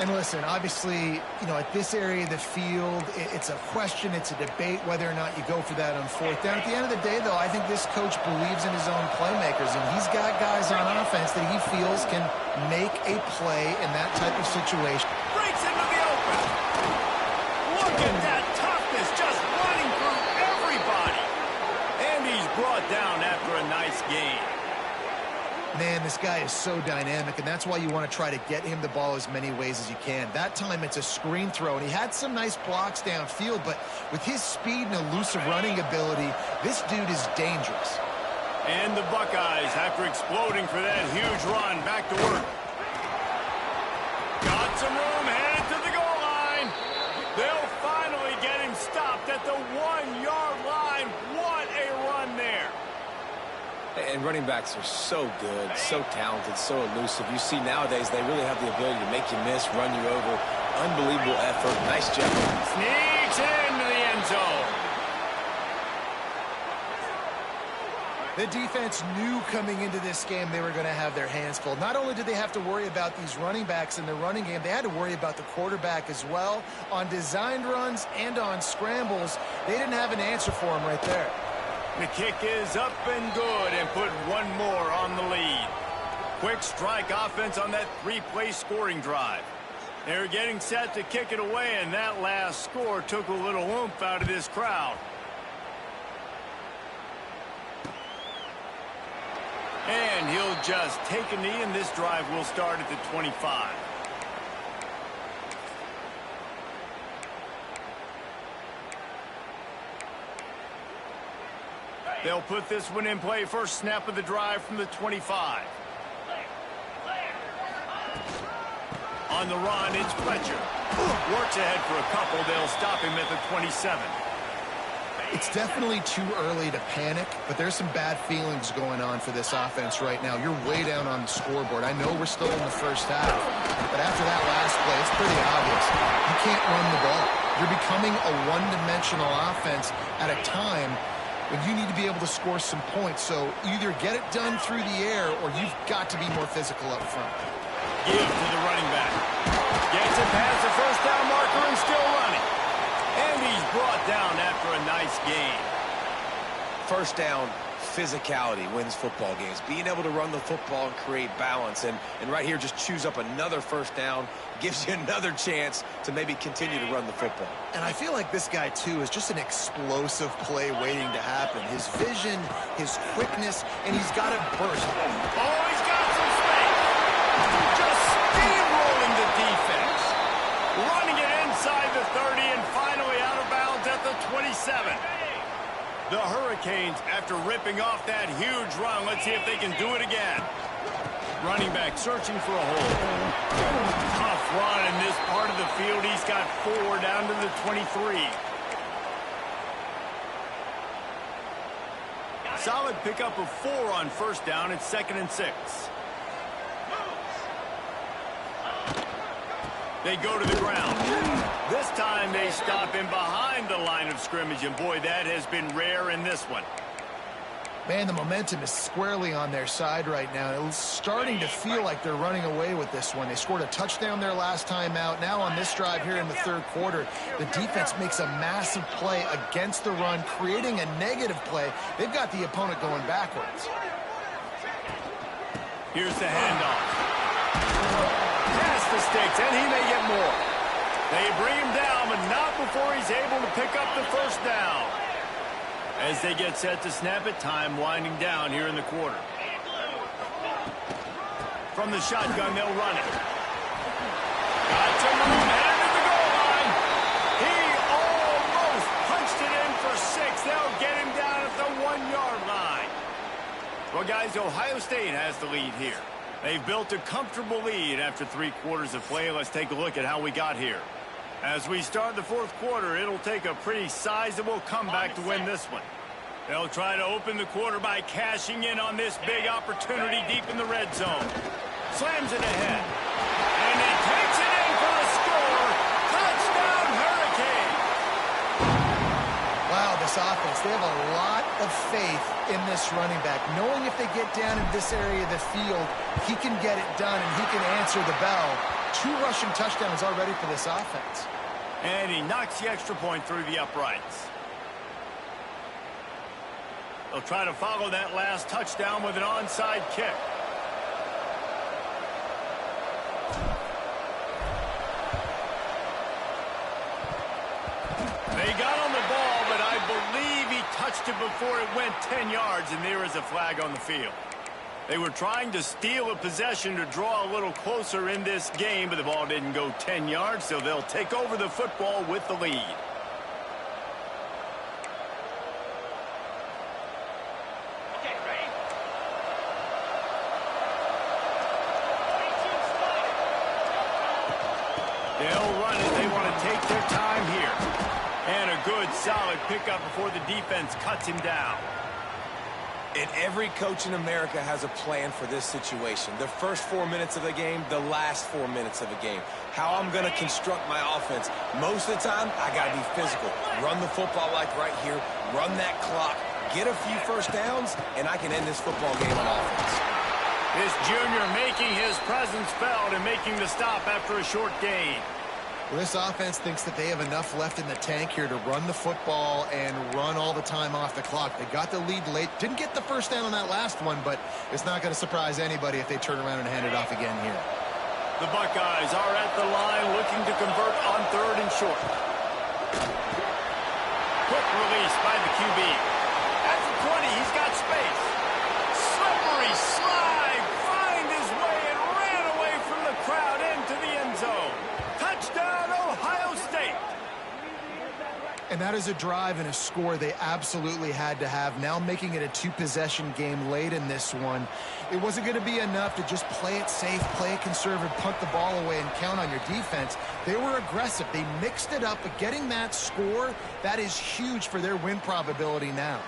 And listen, obviously, you know, at this area of the field, it's a question, it's a debate whether or not you go for that on 4th down. At the end of the day, though, I think this coach believes in his own playmakers, and he's got guys on offense that he feels can make a play in that type of situation. Breaks into the open. Look at that toughness, just running through everybody. And he's brought down after a nice game. Man, this guy is so dynamic, and that's why you want to try to get him the ball as many ways as you can. That time, it's a screen throw, and he had some nice blocks downfield, but with his speed and elusive running ability, this dude is dangerous. And the Buckeyes, after exploding for that huge run, back to work. Got some room, headed to the goal line. They'll finally get him stopped at the 1-yard line. What a run there. And running backs are so good, so talented, so elusive. You see nowadays they really have the ability to make you miss, run you over. Unbelievable effort. Nice job. Sneaks into the end zone. The defense knew coming into this game they were going to have their hands full. Not only did they have to worry about these running backs in the running game, they had to worry about the quarterback as well. On designed runs and on scrambles, they didn't have an answer for him right there. The kick is up and good and put one more on the lead. Quick strike offense on that three-play scoring drive. They're getting set to kick it away, and that last score took a little oomph out of this crowd. And he'll just take a knee, and this drive will start at the 25. They'll put this one in play. First snap of the drive from the 25. On the run, it's Fletcher. Works ahead for a couple. They'll stop him at the 27. It's definitely too early to panic, but there's some bad feelings going on for this offense right now. You're way down on the scoreboard. I know we're still in the first half, but after that last play, it's pretty obvious. You can't run the ball. You're becoming a one-dimensional offense at a time when you need to be able to score some points. So either get it done through the air or you've got to be more physical up front. Give to the running back. Gets it past the first down marker and still running. And he's brought down after a nice gain. First down, physicality wins football games. Being able to run the football and create balance. And right here, just choose up another first down. Gives you another chance to maybe continue to run the football. And I feel like this guy, too, is just an explosive play waiting to happen. His vision, his quickness, and he's got it burst. Oh, he's got some space. Just steamrolling the defense. Running it inside the 30 and finally out of bounds at the 27. The Hurricanes, after ripping off that huge run, let's see if they can do it again. Running back searching for a hole. Tough run in this part of the field. He's got 4 down to the 23. Solid pickup of 4 on first down. It's 2nd and 6. They go to the ground. This time they stop him behind the line of scrimmage, and boy, that has been rare in this one. Man, the momentum is squarely on their side right now. It's starting to feel like they're running away with this one. They scored a touchdown their last time out. Now on this drive here in the third quarter, the defense makes a massive play against the run, creating a negative play. They've got the opponent going backwards. Here's the handoff. Past the sticks, and he may get more. They bring him down, but not before he's able to pick up the first down. As they get set to snap it, time winding down here in the quarter. From the shotgun, they'll run it. Got some room, headed to the goal line. He almost punched it in for 6. They'll get him down at the 1-yard line. Well, guys, Ohio State has the lead here. They've built a comfortable lead after 3 quarters of play. Let's take a look at how we got here. As we start the fourth quarter, it'll take a pretty sizable comeback to win this one. They'll try to open the quarter by cashing in on this big opportunity deep in the red zone. Slams it ahead. And he takes it in for the score. Touchdown, Hurricane! Wow, this offense, they have a lot of faith in this running back. Knowing if they get down in this area of the field, he can get it done and he can answer the bell. 2 rushing touchdowns already for this offense. And he knocks the extra point through the uprights. They'll try to follow that last touchdown with an onside kick. They got on the ball, but I believe he touched it before it went 10 yards, and there is a flag on the field. They were trying to steal a possession to draw a little closer in this game, but the ball didn't go 10 yards, so they'll take over the football with the lead. Okay, ready? They'll run it. They want to take their time here. And a good, solid pickup before the defense cuts him down. And every coach in America has a plan for this situation. The first 4 minutes of the game, the last 4 minutes of the game. How I'm going to construct my offense. Most of the time, I got to be physical. Run the football like right here. Run that clock. get a few first downs, and I can end this football game on offense. This junior making his presence felt and making the stop after a short gain. Well, this offense thinks that they have enough left in the tank here to run the football and run all the time off the clock. They got the lead late. Didn't get the first down on that last one, but it's not going to surprise anybody if they turn around and hand it off again here. The Buckeyes are at the line looking to convert on 3rd and short. Quick release by the QB. At the 20, he's got space. Slippery slide, find his way and ran away from the crowd into the end zone. Touchdown, Ohio State. And that is a drive and a score they absolutely had to have. Now making it a 2-possession game late in this one. It wasn't going to be enough to just play it safe, play it conservative, punt the ball away, and count on your defense. They were aggressive. They mixed it up, but getting that score, that is huge for their win probability now.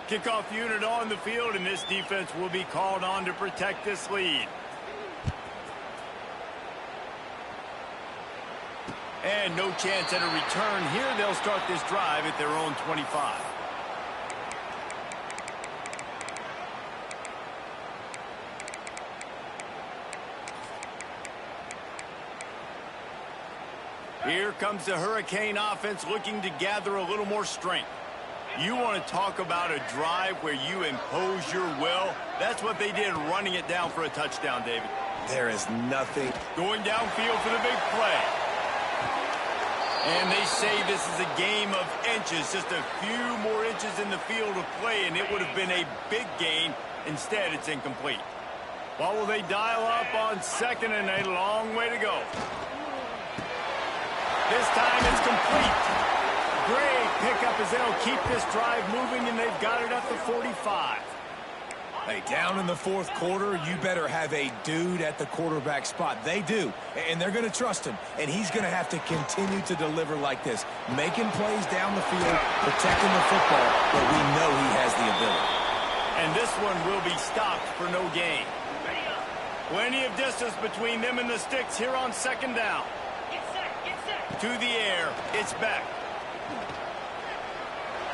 Kickoff unit on the field, and this defense will be called on to protect this lead. And no chance at a return here. They'll start this drive at their own 25. Here comes the Hurricane offense looking to gather a little more strength. You want to talk about a drive where you impose your will? That's what they did, running it down for a touchdown, David. There is nothing. Going downfield for the big play. And they say this is a game of inches, just a few more inches in the field of play, and it would have been a big gain. Instead, it's incomplete. What will they dial up on 2nd and a long way to go? This time it's complete. Great pickup as they'll keep this drive moving, and they've got it at the 45. Hey, down in the 4th quarter, you better have a dude at the quarterback spot. They do, and they're going to trust him, and he's going to have to continue to deliver like this, making plays down the field, protecting the football, but we know he has the ability. And this one will be stopped for no gain. Plenty of distance between them and the sticks here on 2nd down. To the air, it's back.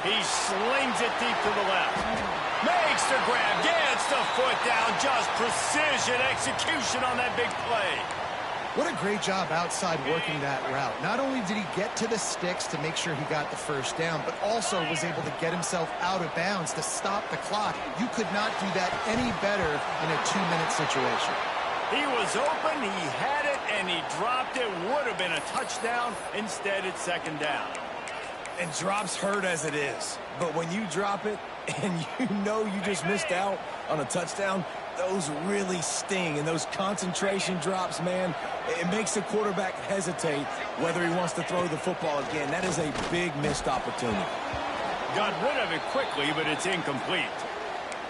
He slings it deep to the left. Makes the grab, gets the foot down. Just precision execution on that big play. What a great job outside working that route. Not only did he get to the sticks to make sure he got the first down, but also was able to get himself out of bounds to stop the clock. You could not do that any better in a 2-minute situation. He was open, he had it, and he dropped it. Would have been a touchdown. Instead, it's 2nd down. And drops hurt as it is. But when you drop it and you know you just missed out on a touchdown, those really sting. And those concentration drops, man, it makes the quarterback hesitate whether he wants to throw the football again. That is a big missed opportunity. Got rid of it quickly, but it's incomplete.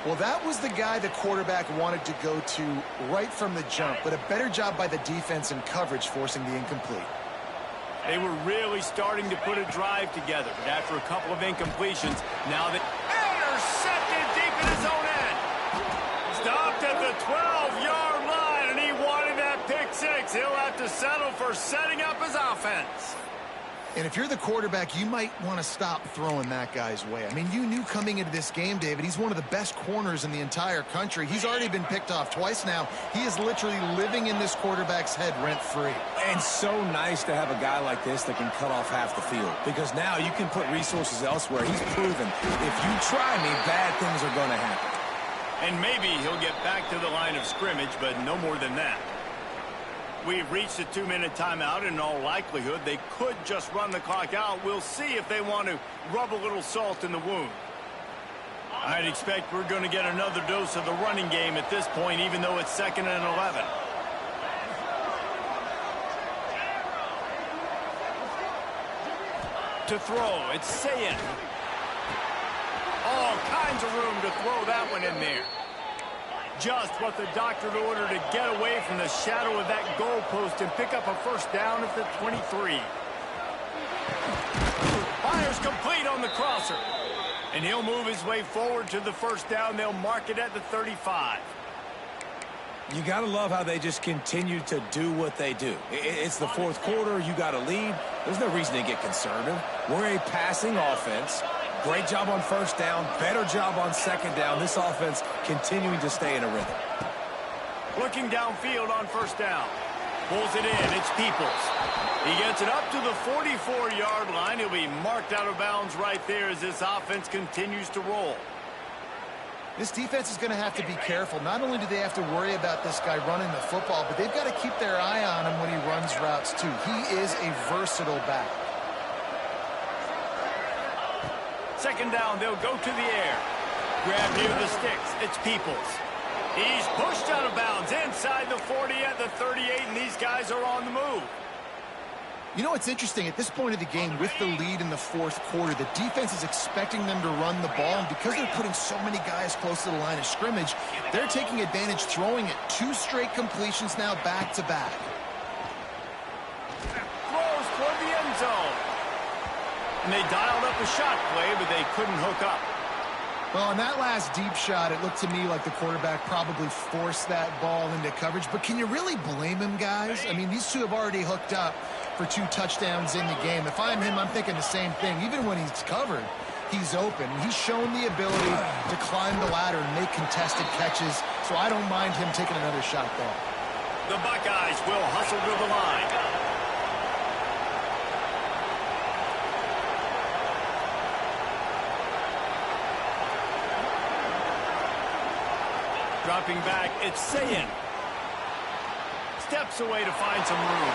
Well, that was the guy the quarterback wanted to go to right from the jump, but a better job by the defense in coverage forcing the incomplete. They were really starting to put a drive together, but after a couple of incompletions, now they intercepted deep in his own end. Stopped at the 12-yard line, and he wanted that pick 6. He'll have to settle for setting up his offense. And if you're the quarterback, you might want to stop throwing that guy's way. I mean, you knew coming into this game, David, he's one of the best corners in the entire country. He's already been picked off twice now. He is literally living in this quarterback's head rent-free. And so nice to have a guy like this that can cut off half the field, because now you can put resources elsewhere. He's proven if you try me, bad things are going to happen. And maybe he'll get back to the line of scrimmage, but no more than that. We've reached a 2-minute timeout, and in all likelihood, they could just run the clock out. We'll see if they want to rub a little salt in the wound. I'd expect we're going to get another dose of the running game at this point, even though it's 2nd and 11. To throw, it's Sayin. All kinds of room to throw that one in there. Just what the doctor ordered to get away from the shadow of that goalpost and pick up a first down at the 23. Fires complete on the crosser. And he'll move his way forward to the first down. They'll mark it at the 35. You got to love how they just continue to do what they do. It's the 4th quarter. You got to lead. There's no reason to get conservative. We're a passing offense. Great job on first down, better job on second down. This offense continuing to stay in a rhythm. Looking downfield on first down. Pulls it in. It's Peoples. He gets it up to the 44-yard line. He'll be marked out of bounds right there as this offense continues to roll. This defense is going to have to be careful. Not only do they have to worry about this guy running the football, but they've got to keep their eye on him when he runs routes too. He is a versatile back. Second down, they'll go to the air. Grab near the sticks. It's Peoples. He's pushed out of bounds inside the 40 at the 38, and these guys are on the move. You know what's interesting? At this point of the game, with the lead in the fourth quarter, the defense is expecting them to run the ball, and because they're putting so many guys close to the line of scrimmage, they're taking advantage, throwing it. 2 straight completions now back-to-back. Throws toward the end zone. And they dialed up a shot play, but they couldn't hook up. Well, on that last deep shot, it looked to me like the quarterback probably forced that ball into coverage. But can you really blame him, guys? I mean, these two have already hooked up for 2 touchdowns in the game. If I'm him, I'm thinking the same thing. Even when he's covered, he's open. He's shown the ability to climb the ladder and make contested catches, so I don't mind him taking another shot there. The Buckeyes will hustle to the line. Dropping back, it's Sayin. Steps away to find some room.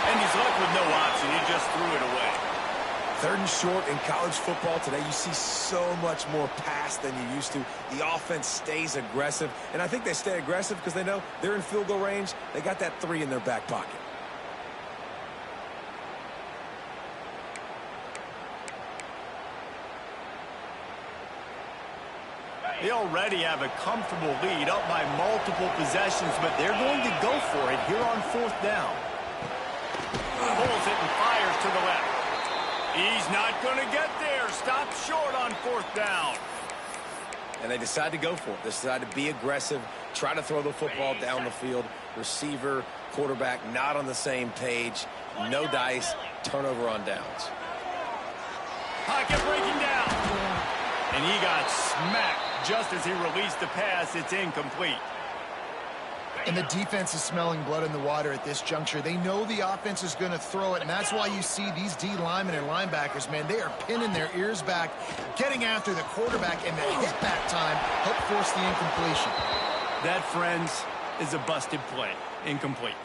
And he's left with no option. He just threw it away. 3rd and short in college football today. You see so much more pass than you used to. The offense stays aggressive. And I think they stay aggressive because they know they're in field goal range. They got that 3 in their back pocket. They already have a comfortable lead up by multiple possessions, but they're going to go for it here on 4th down. Pulls it and fires to the left. He's not going to get there. Stopped short on 4th down. And they decide to go for it. They decide to be aggressive, try to throw the football down the field. Receiver, quarterback not on the same page. No dice. Turnover on downs. Pocket breaking down. And he got smacked just as he released the pass. It's incomplete. And the defense is smelling blood in the water at this juncture. They know the offense is going to throw it, and that's why you see these D linemen and linebackers, man, they are pinning their ears back, getting after the quarterback, and the hit that time helped force the incompletion. That, friends, is a busted play. Incomplete.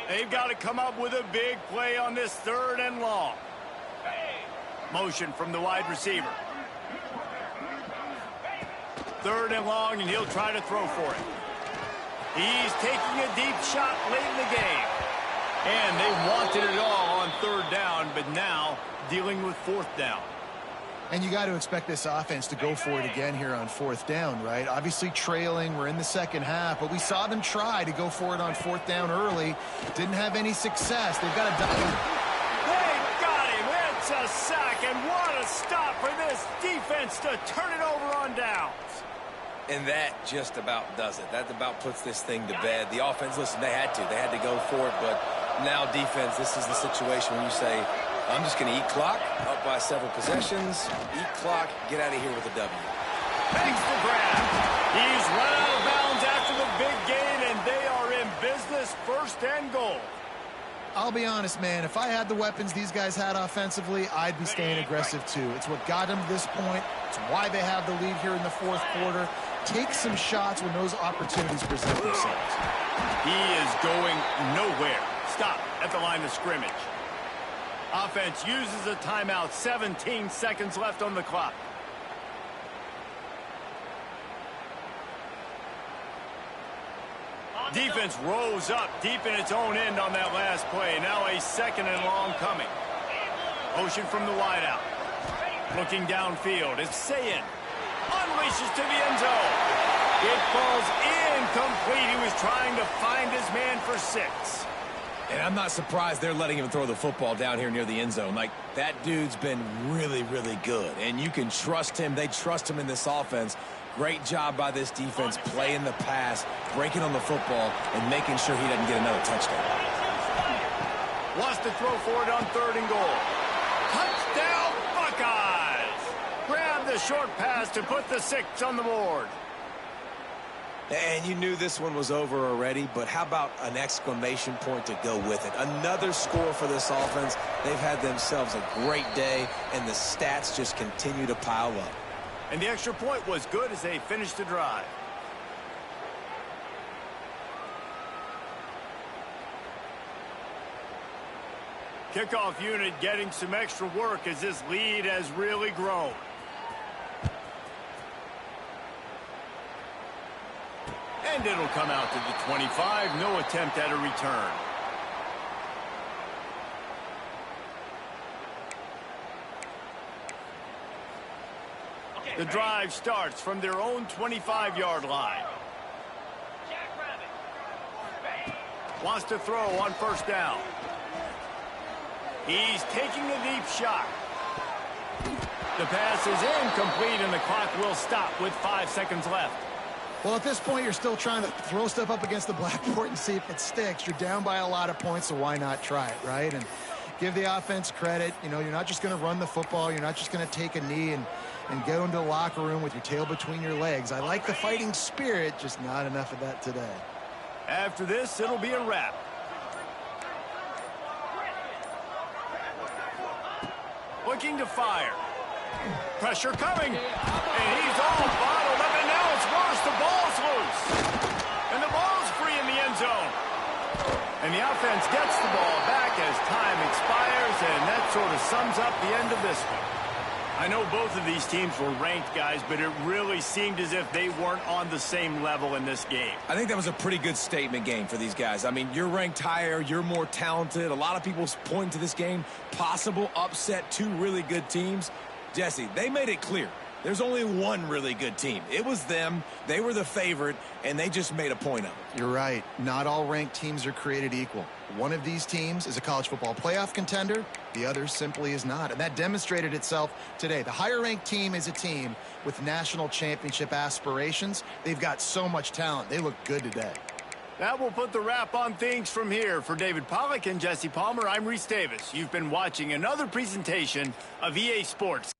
They've got to come up with a big play on this 3rd and long. Motion from the wide receiver. 3rd and long, and he'll try to throw for it. He's taking a deep shot late in the game. And they wanted it all on 3rd down, but now dealing with 4th down. And you got to expect this offense to go for it again here on 4th down, right? Obviously trailing, we're in the second half, but we saw them try to go for it on 4th down early. Didn't have any success. They've got to They got him. It's a sack, and what a stop for this defense to turn it over on downs. And that just about does it. That about puts this thing to bed. The offense, listen, they had to go for it, but now defense, this is the situation where you say, I'm just going to eat clock, up by several possessions, eat clock, get out of here with a W. Thanks to grab. He's run out of bounds after the big gain, and they are in business, 1st and goal. I'll be honest, man, if I had the weapons these guys had offensively, I'd be staying aggressive too. It's what got them to this point. It's why they have the lead here in the 4th quarter. Take some shots when those opportunities present themselves. He is going nowhere. Stop at the line of scrimmage. Offense uses a timeout. 17 seconds left on the clock. Defense rose up deep in its own end on that last play. Now a 2nd and long coming. Motion from the wideout. Looking downfield. It's Sayin. Unleashes to the end zone. It falls incomplete. He was trying to find his man for 6. And I'm not surprised they're letting him throw the football down here near the end zone. Like, that dude's been really, really good. And you can trust him. They trust him in this offense. Great job by this defense playing the pass, breaking on the football, and making sure he doesn't get another touchdown. Wants to throw for it on 3rd and goal. Touchdown, Buckeyes! a short pass to put the 6 on the board. And you knew this one was over already, but how about an exclamation point to go with it? Another score for this offense. They've had themselves a great day, and the stats just continue to pile up. And the extra point was good as they finished the drive. Kickoff unit getting some extra work as this lead has really grown. And it'll come out to the 25. No attempt at a return. Okay, The drive starts from their own 25-yard line. Wants to throw on first down. He's taking a deep shot. The pass is incomplete, and the clock will stop with 5 seconds left. Well, at this point, you're still trying to throw stuff up against the blackboard and see if it sticks. You're down by a lot of points, so why not try it, right? And give the offense credit. You know, you're not just going to run the football. You're not just going to take a knee and go into the locker room with your tail between your legs. I like the fighting spirit, just not enough of that today. After this, it'll be a wrap. Looking to fire. Pressure coming. And he's all bottled up, and now it's worse. The ball's loose. And the ball's free in the end zone. And the offense gets the ball back as time expires, and that sort of sums up the end of this one. I know both of these teams were ranked, guys, but it really seemed as if they weren't on the same level in this game. I think that was a pretty good statement game for these guys. I mean, you're ranked higher, you're more talented. A lot of people point to this game, possible upset, 2 really good teams. Jesse, they made it clear. There's only one really good team. It was them. They were the favorite, and they just made a point of it. You're right. Not all ranked teams are created equal. One of these teams is a college football playoff contender. The other simply is not. And that demonstrated itself today. The higher-ranked team is a team with national championship aspirations. They've got so much talent. They look good today. That will put the wrap on things from here. For David Pollack and Jesse Palmer, I'm Reese Davis. You've been watching another presentation of EA Sports.